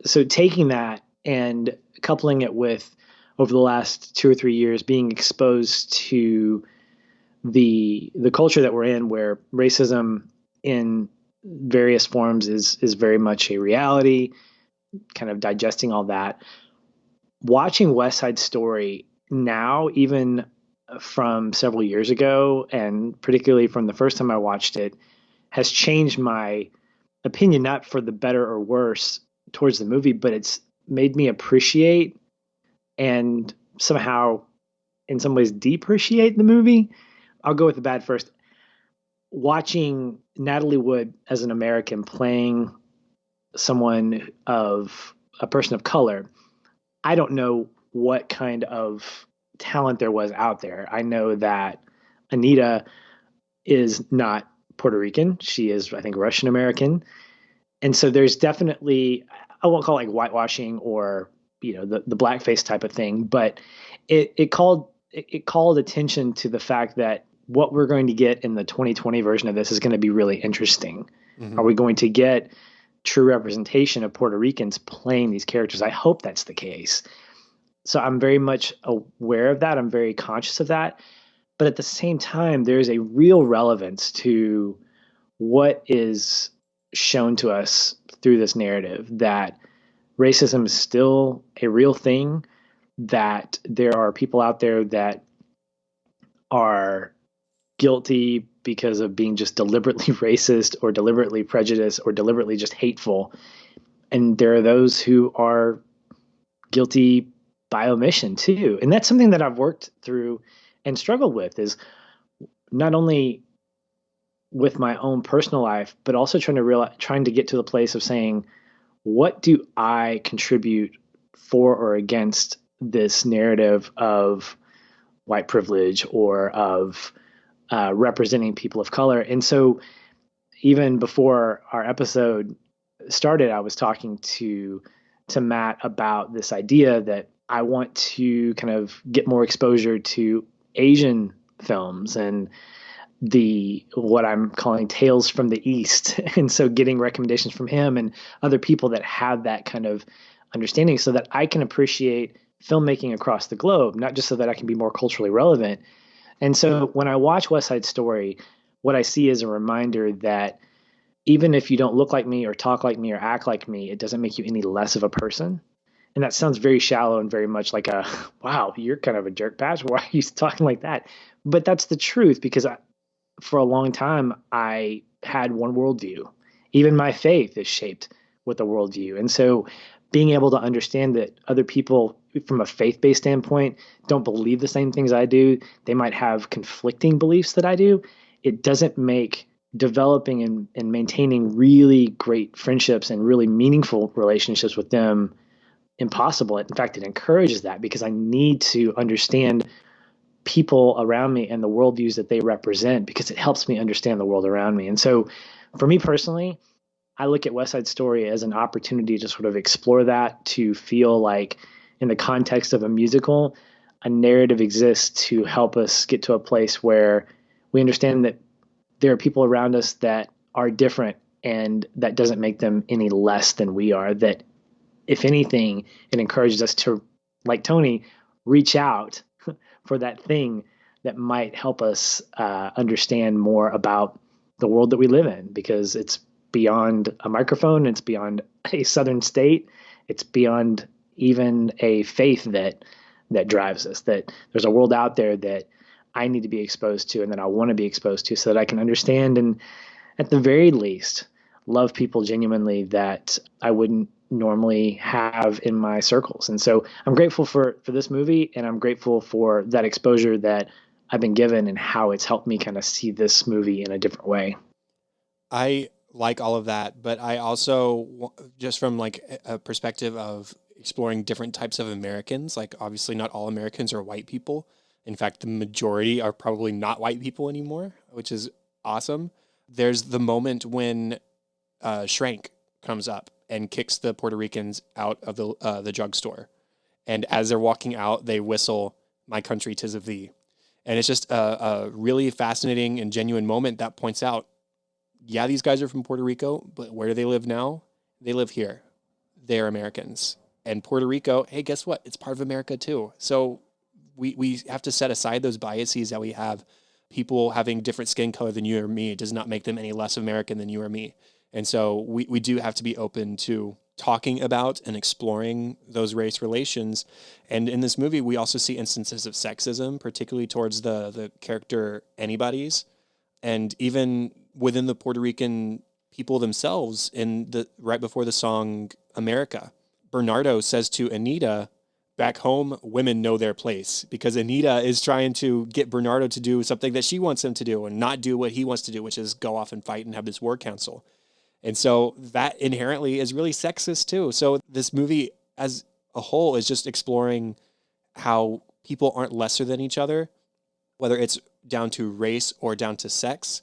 So taking that and coupling it with, over the last 2 or 3 years, being exposed to the culture that we're in, where racism in various forms is very much a reality, kind of digesting all that. Watching West Side Story now, even from several years ago, and particularly from the first time I watched it, has changed my opinion, not for the better or worse towards the movie, but it's made me appreciate and somehow in some ways depreciate the movie. I'll go with the bad first. Watching Natalie Wood as an American playing someone of a person of color, I don't know what kind of talent there was out there. I know that Anita is not Puerto Rican. She is, I think, Russian American. And so there's definitely, I won't call it like whitewashing or, the blackface type of thing, but it called attention to the fact that what we're going to get in the 2020 version of this is going to be really interesting. Mm-hmm. Are we going to get true representation of Puerto Ricans playing these characters? I hope that's the case. So I'm very much aware of that. I'm very conscious of that. But at the same time, there's a real relevance to what is shown to us through this narrative, that racism is still a real thing, that there are people out there that are guilty because of being just deliberately racist or deliberately prejudiced or deliberately just hateful. And there are those who are guilty by omission too. And that's something that I've worked through and struggled with, is not only with my own personal life, but also trying to get to the place of saying, what do I contribute for or against this narrative of white privilege or of representing people of color? And so, even before our episode started, I was talking to Matt about this idea that I want to kind of get more exposure to Asian films and the what I'm calling tales from the East. And so getting recommendations from him and other people that have that kind of understanding so that I can appreciate filmmaking across the globe, not just so that I can be more culturally relevant. And so when I watch West Side Story, what I see is a reminder that even if you don't look like me or talk like me or act like me, it doesn't make you any less of a person. And that sounds very shallow and very much like a, wow, you're kind of a jerk, Patch. Why are you talking like that? But that's the truth because for a long time, I had one worldview. Even my faith is shaped with a worldview. And so being able to understand that other people from a faith-based standpoint don't believe the same things I do, they might have conflicting beliefs that I do, it doesn't make developing and maintaining really great friendships and really meaningful relationships with them impossible. In fact, it encourages that because I need to understand people around me and the worldviews that they represent because it helps me understand the world around me. And so for me personally, I look at West Side Story as an opportunity to sort of explore that, to feel like in the context of a musical, a narrative exists to help us get to a place where we understand that there are people around us that are different and that doesn't make them any less than we are. That if anything, it encourages us to, like Tony, reach out for that thing that might help us understand more about the world that we live in, because it's beyond a microphone, it's beyond a southern state, it's beyond even a faith that drives us, that there's a world out there that I need to be exposed to and that I want to be exposed to so that I can understand and at the very least love people genuinely that I wouldn't normally have in my circles. And so I'm grateful for this movie, and I'm grateful for that exposure that I've been given and how it's helped me kind of see this movie in a different way. I like all of that, but I also, just from like a perspective of exploring different types of Americans, like obviously not all Americans are white people. In fact, the majority are probably not white people anymore, which is awesome. There's the moment when Shrank comes up and kicks the Puerto Ricans out of the drugstore. And as they're walking out, they whistle, "My country, 'tis of thee." And it's just a really fascinating and genuine moment that points out, yeah, these guys are from Puerto Rico, but where do they live now? They live here. They're Americans. And Puerto Rico, hey, guess what? It's part of America too. So we have to set aside those biases that we have. People having different skin color than you or me does not make them any less American than you or me. And so we do have to be open to talking about and exploring those race relations. And in this movie, we also see instances of sexism, particularly towards the character Anybody's. And even within the Puerto Rican people themselves, right before the song America, Bernardo says to Anita, "Back home, women know their place," because Anita is trying to get Bernardo to do something that she wants him to do and not do what he wants to do, which is go off and fight and have this war council. And so that inherently is really sexist too. So this movie as a whole is just exploring how people aren't lesser than each other, whether it's down to race or down to sex.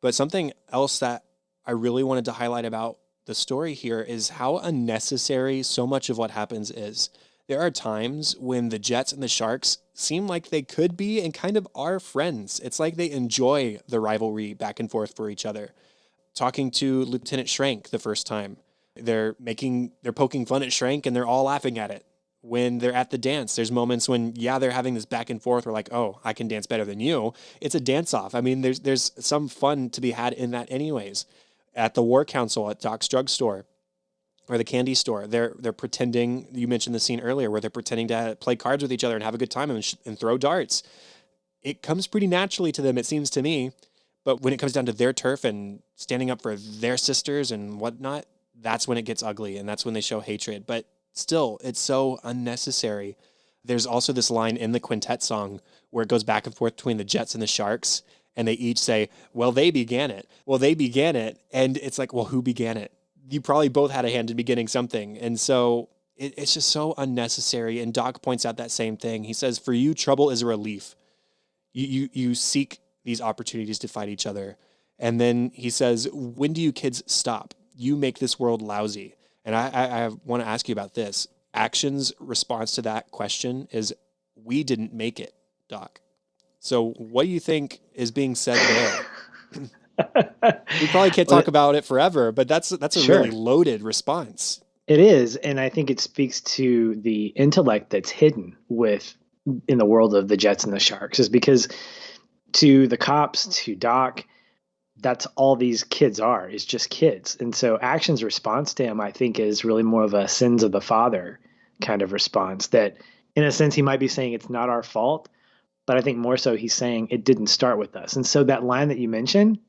But something else that I really wanted to highlight about the story here is how unnecessary so much of what happens is. There are times when the Jets and the Sharks seem like they could be and kind of are friends. It's like they enjoy the rivalry back and forth for each other. Talking to Lieutenant Schrank the first time, they're poking fun at Schrank and they're all laughing at it. When they're at the dance, there's moments when, yeah, they're having this back and forth. We're like, oh, I can dance better than you. It's a dance off. I mean, there's some fun to be had in that anyways. At the War Council at Doc's drugstore or the candy store, they're pretending, you mentioned the scene earlier where they're pretending to play cards with each other and have a good time and throw darts. It comes pretty naturally to them, it seems to me. But when it comes down to their turf and standing up for their sisters and whatnot, that's when it gets ugly and that's when they show hatred. But still, it's so unnecessary. There's also this line in the quintet song where it goes back and forth between the Jets and the Sharks. And they each say, well, they began it. Well, they began it. And it's like, well, who began it? You probably both had a hand in beginning something. And so it's just so unnecessary. And Doc points out that same thing. He says, for you, trouble is a relief. You seek these opportunities to fight each other. And then he says, when do you kids stop? You make this world lousy. And I want to ask you about this. Action's response to that question is, we didn't make it, Doc. So what do you think is being said there? We probably can't talk about it forever, but that's a Sure. really loaded response. It is, and I think it speaks to the intellect that's hidden in the world of the Jets and the Sharks, is because to the cops, to Doc, that's all these kids are, is just kids. And so Action's response to him, I think, is really more of a sins of the father kind of response, that in a sense he might be saying it's not our fault, but I think more so he's saying it didn't start with us. And so that line that you mentioned,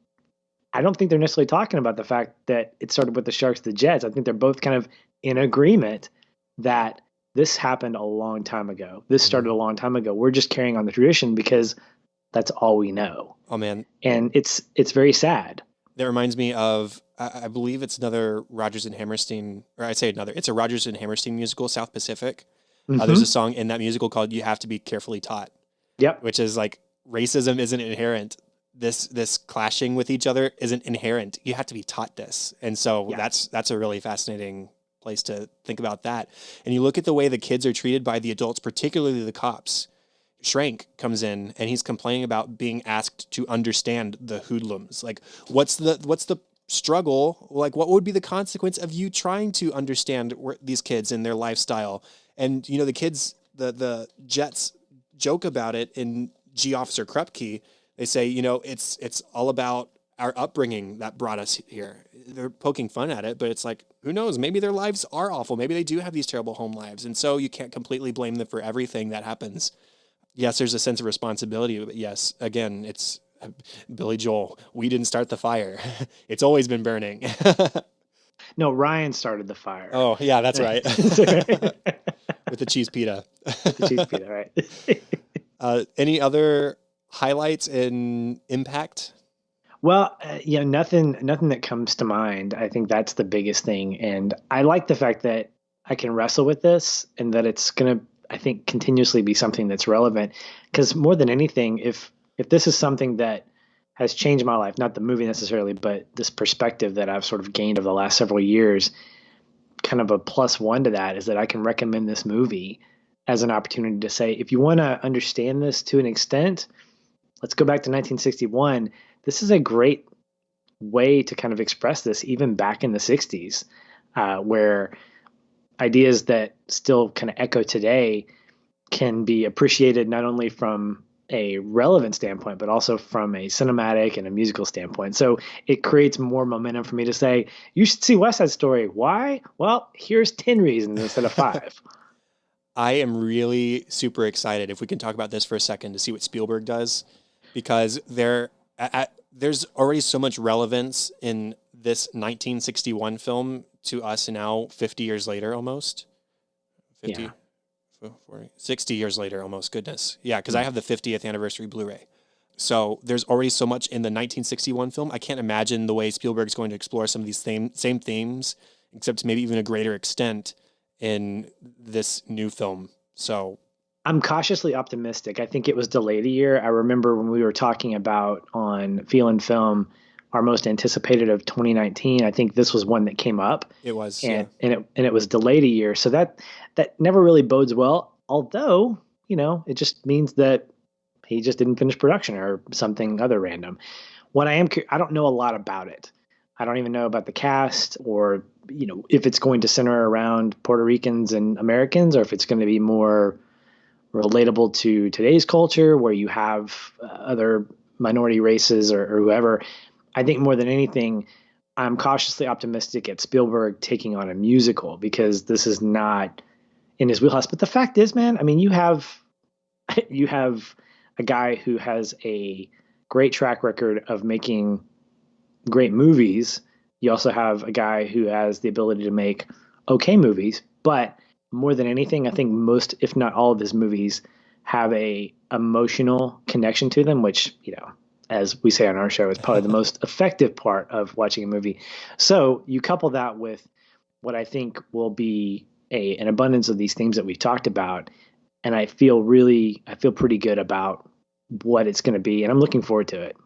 I don't think they're necessarily talking about the fact that it started with the Sharks, the Jets. I think they're both kind of in agreement that this happened a long time ago. This started a long time ago. We're just carrying on the tradition because that's all we know. Oh man. And it's very sad. That reminds me of, I believe it's another Rodgers and Hammerstein, or I say another, it's a Rodgers and Hammerstein musical, South Pacific. There's a song in that musical called You Have to Be Carefully Taught. Yep. Which is like, racism isn't inherent. This clashing with each other isn't inherent. You have to be taught this. And so that's a really fascinating place to think about that. And you look at the way the kids are treated by the adults, particularly the cops. Shrank comes in and he's complaining about being asked to understand the hoodlums. Like, what's the struggle? Like, what would be the consequence of you trying to understand these kids and their lifestyle? And, the kids, the Jets joke about it in G Officer Krupke. They say, it's all about our upbringing that brought us here. They're poking fun at it, but it's like, who knows? Maybe their lives are awful. Maybe they do have these terrible home lives. And so you can't completely blame them for everything that happens. Yes, there's a sense of responsibility, but yes, again, it's Billy Joel. We didn't start the fire. It's always been burning. No, Ryan started the fire. Oh, yeah, that's right. With the cheese pita. The cheese pita, right. Any other highlights in impact? Well, nothing that comes to mind. I think that's the biggest thing. And I like the fact that I can wrestle with this and that it's going to, I think, continuously be something that's relevant. Because more than anything, if this is something that has changed my life, not the movie necessarily, but this perspective that I've sort of gained over the last several years, kind of a +1 to that is that I can recommend this movie as an opportunity to say, if you want to understand this to an extent, let's go back to 1961. This is a great way to kind of express this, even back in the 60s, where ideas that still kind of echo today can be appreciated not only from a relevant standpoint, but also from a cinematic and a musical standpoint. So it creates more momentum for me to say, you should see West Side Story. Why? Well, here's 10 reasons instead of 5. I am really super excited, if we can talk about this for a second, to see what Spielberg does, because there's already so much relevance in this 1961 film to us now, 50 years later almost. 50, Yeah. 40, 60 years later almost, goodness. Yeah, because I have the 50th anniversary Blu-ray. So there's already so much in the 1961 film. I can't imagine the way Spielberg's going to explore some of these same themes, except to maybe even a greater extent in this new film. So I'm cautiously optimistic. I think it was delayed a year. I remember when we were talking about on Feelin' Film, our most anticipated of 2019. I think this was one that came up. It was, and it was delayed a year. So that never really bodes well. Although, it just means that he just didn't finish production or something other random. I don't know a lot about it. I don't even know about the cast or, if it's going to center around Puerto Ricans and Americans, or if it's going to be more relatable to today's culture where you have other minority races or whoever. I think more than anything, I'm cautiously optimistic at Spielberg taking on a musical, because this is not in his wheelhouse. But the fact is, man, I mean, you have a guy who has a great track record of making great movies. You also have a guy who has the ability to make okay movies, but more than anything, I think most, if not all of his movies have a emotional connection to them, which, as we say on our show, is probably the most effective part of watching a movie. So you couple that with what I think will be an abundance of these themes that we've talked about, and I feel pretty good about what it's going to be, and I'm looking forward to it.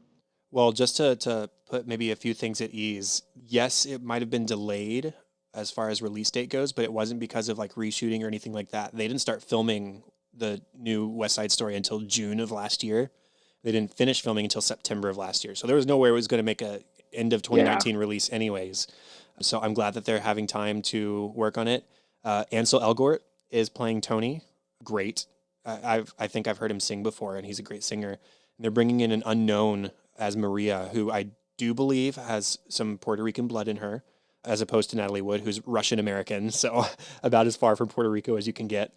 Well, just to put maybe a few things at ease, yes, it might have been delayed as far as release date goes, but it wasn't because of like reshooting or anything like that. They didn't start filming the new West Side Story until June of last year. They didn't finish filming until September of last year. So there was no way it was going to make a end of 2019 release anyways. So I'm glad that they're having time to work on it. Ansel Elgort is playing Tony. Great. I think I've heard him sing before, and he's a great singer. And they're bringing in an unknown as Maria, who I do believe has some Puerto Rican blood in her, as opposed to Natalie Wood, who's Russian American. So about as far from Puerto Rico as you can get.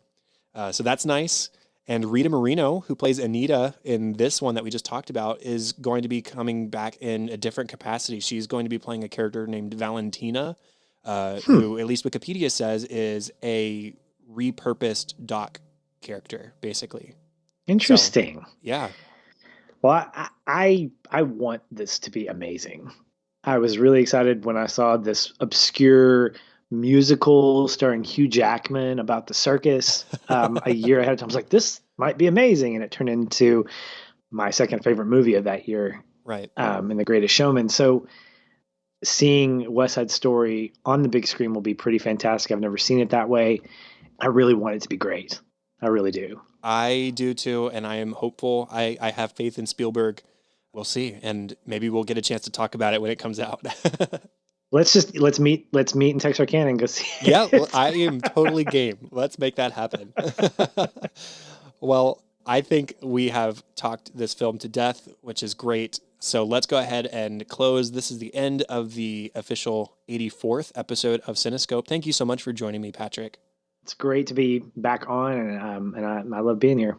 So that's nice. And Rita Moreno, who plays Anita in this one that we just talked about, is going to be coming back in a different capacity. She's going to be playing a character named Valentina, who, at least Wikipedia says, is a repurposed Doc character, basically. Interesting. So, yeah. Well, I want this to be amazing. I was really excited when I saw this obscure musical starring Hugh Jackman about the circus a year ahead of time. I was like, this might be amazing. And it turned into my second favorite movie of that year. Right. In The Greatest Showman. So seeing West Side Story on the big screen will be pretty fantastic. I've never seen it that way. I really want it to be great. I really do. I do too. And I am hopeful. I have faith in Spielberg. We'll see. And maybe we'll get a chance to talk about it when it comes out. Let's meet in Texarkana and go see it. Yeah, well, I am totally game. Let's make that happen. Well, I think we have talked this film to death, which is great. So let's go ahead and close. This is the end of the official 84th episode of Cinescope. Thank you so much for joining me, Patrick. It's great to be back on, and I love being here.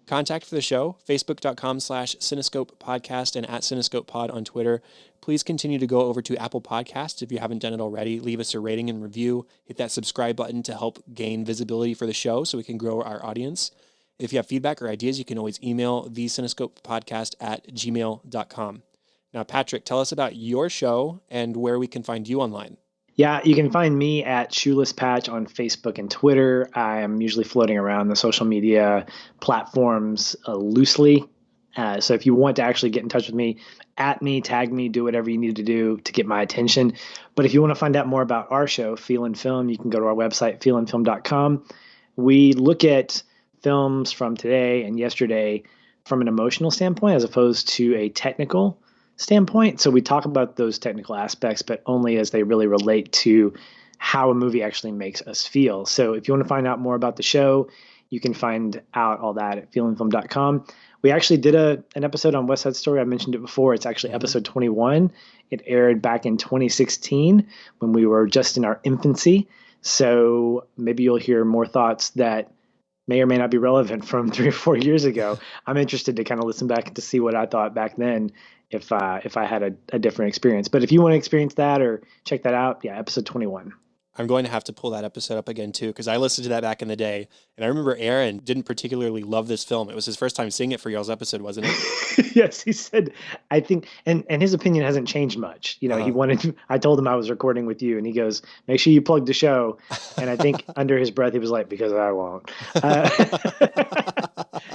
Contact for the show, facebook.com/Cinescope Podcast and @Cinescope Pod on Twitter. Please continue to go over to Apple Podcasts if you haven't done it already. Leave us a rating and review. Hit that subscribe button to help gain visibility for the show so we can grow our audience. If you have feedback or ideas, you can always email thecinescopepodcast@gmail.com. Now, Patrick, tell us about your show and where we can find you online. Yeah, you can find me at Shoeless Patch on Facebook and Twitter. I am usually floating around the social media platforms loosely. So if you want to actually get in touch with me, at me, tag me, do whatever you need to do to get my attention. But if you want to find out more about our show, Feel and Film, you can go to our website, feelandfilm.com. We look at films from today and yesterday from an emotional standpoint as opposed to a technical standpoint. So we talk about those technical aspects, but only as they really relate to how a movie actually makes us feel. So if you want to find out more about the show, you can find out all that at feelandfilm.com. We actually did an episode on West Side Story. I mentioned it before. It's actually episode 21. It aired back in 2016 when we were just in our infancy. So maybe you'll hear more thoughts that may or may not be relevant from 3 or 4 years ago. I'm interested to kind of listen back to see what I thought back then if I had a different experience. But if you want to experience that or check that out, yeah, episode 21. I'm going to have to pull that episode up again too, because I listened to that back in the day, and I remember Aaron didn't particularly love this film. It was his first time seeing it for y'all's episode, wasn't it? Yes, he said, I think, and his opinion hasn't changed much. You know, I told him I was recording with you, and he goes, make sure you plug the show. And I think under his breath, he was like, because I won't.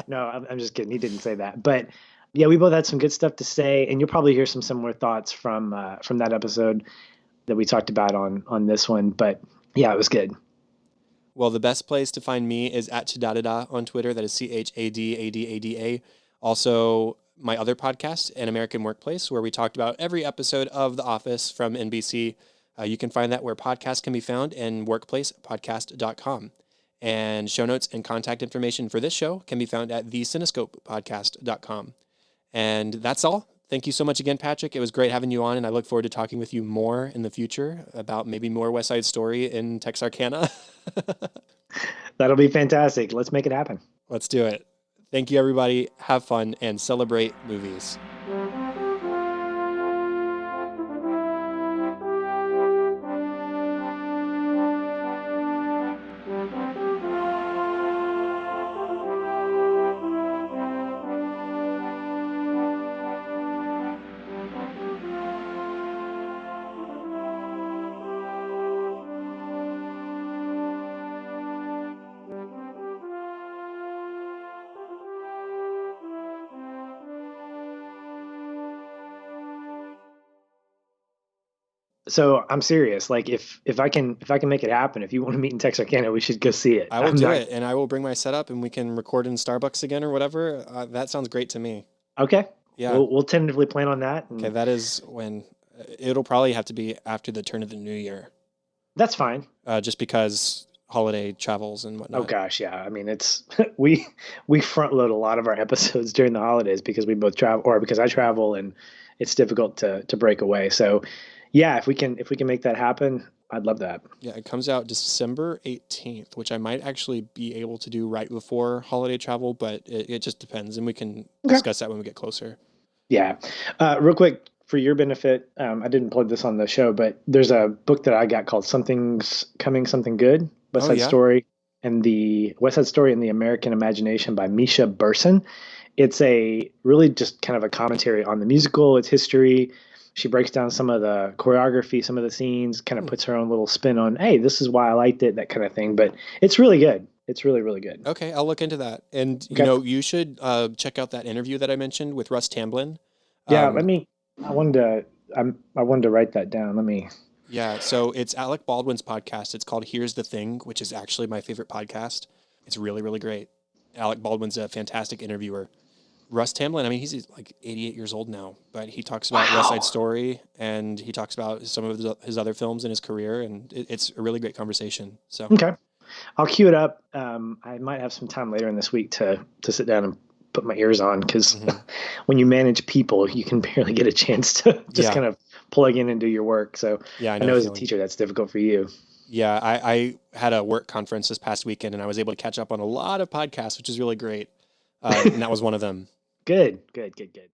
No, I'm just kidding. He didn't say that. But yeah, we both had some good stuff to say, and you'll probably hear some similar thoughts from that episode that we talked about on this one. But yeah, it was good. Well, the best place to find me is at Chadadada on Twitter. That is CHADADADA. Also, my other podcast, An American Workplace, where we talked about every episode of The Office from NBC. You can find that where podcasts can be found and workplacepodcast.com. And show notes and contact information for this show can be found at thecinescopepodcast.com. And that's all. Thank you so much again, Patrick. It was great having you on, and I look forward to talking with you more in the future about maybe more West Side Story in Texarkana. That'll be fantastic. Let's make it happen. Let's do it. Thank you, everybody. Have fun and celebrate movies. So I'm serious. Like if I can make it happen, if you want to meet in Texarkana, we should go see it. I will I'm do not it, and I will bring my setup, and we can record in Starbucks again or whatever. That sounds great to me. okay. Yeah. We'll tentatively plan on that, Okay, and that is when it'll probably have to be after the turn of the new year, that's fine. just because holiday travels and Oh whatnot. gosh, yeah. I mean, it's we front load a lot of our episodes during the holidays because we both travel, or because I travel, and it's difficult to break away. So, yeah, if we can make that happen, I'd love that. Yeah, it comes out December 18th, which I might actually be able to do right before holiday travel, but it just depends, and we can Okay. discuss that when we get closer. Yeah. Real quick, for your benefit, I didn't plug this on the show, but there's a book that I got called Something's Coming, Something Good, West Oh Side yeah. Story, and the West Side Story and the American Imagination by Misha Burson. It's a really just kind of a commentary on the musical, its history. She breaks down some of the choreography, some of the scenes, kind of Hmm. puts her own little spin on, hey, this is why I liked it, that kind of thing. But it's really good. It's really, really good. Okay, I'll look into that. And Okay. you should check out that interview that I mentioned with Russ Tamblyn. Yeah, Um, I wanted to I wanted to write that down. Let me yeah, so it's Alec Baldwin's podcast. It's called Here's the Thing, which is actually my favorite podcast. It's really, really great. Alec Baldwin's a fantastic interviewer. Russ Tamblyn, I mean, he's like 88 years old now, but he talks about West Side Wow. Story and he talks about some of his other films in his career, and it's a really great conversation. So, Okay. I'll queue it up. I might have some time later in this week to sit down and put my ears on because mhm. when you manage people, you can barely get a chance to just Yeah, kind of plug in and do your work. So yeah, I I know know the as a feeling. teacher that's difficult for you. Yeah, I had a work conference this past weekend and I was able to catch up on a lot of podcasts, which is really great. And that was one of them. Good, good, good, good.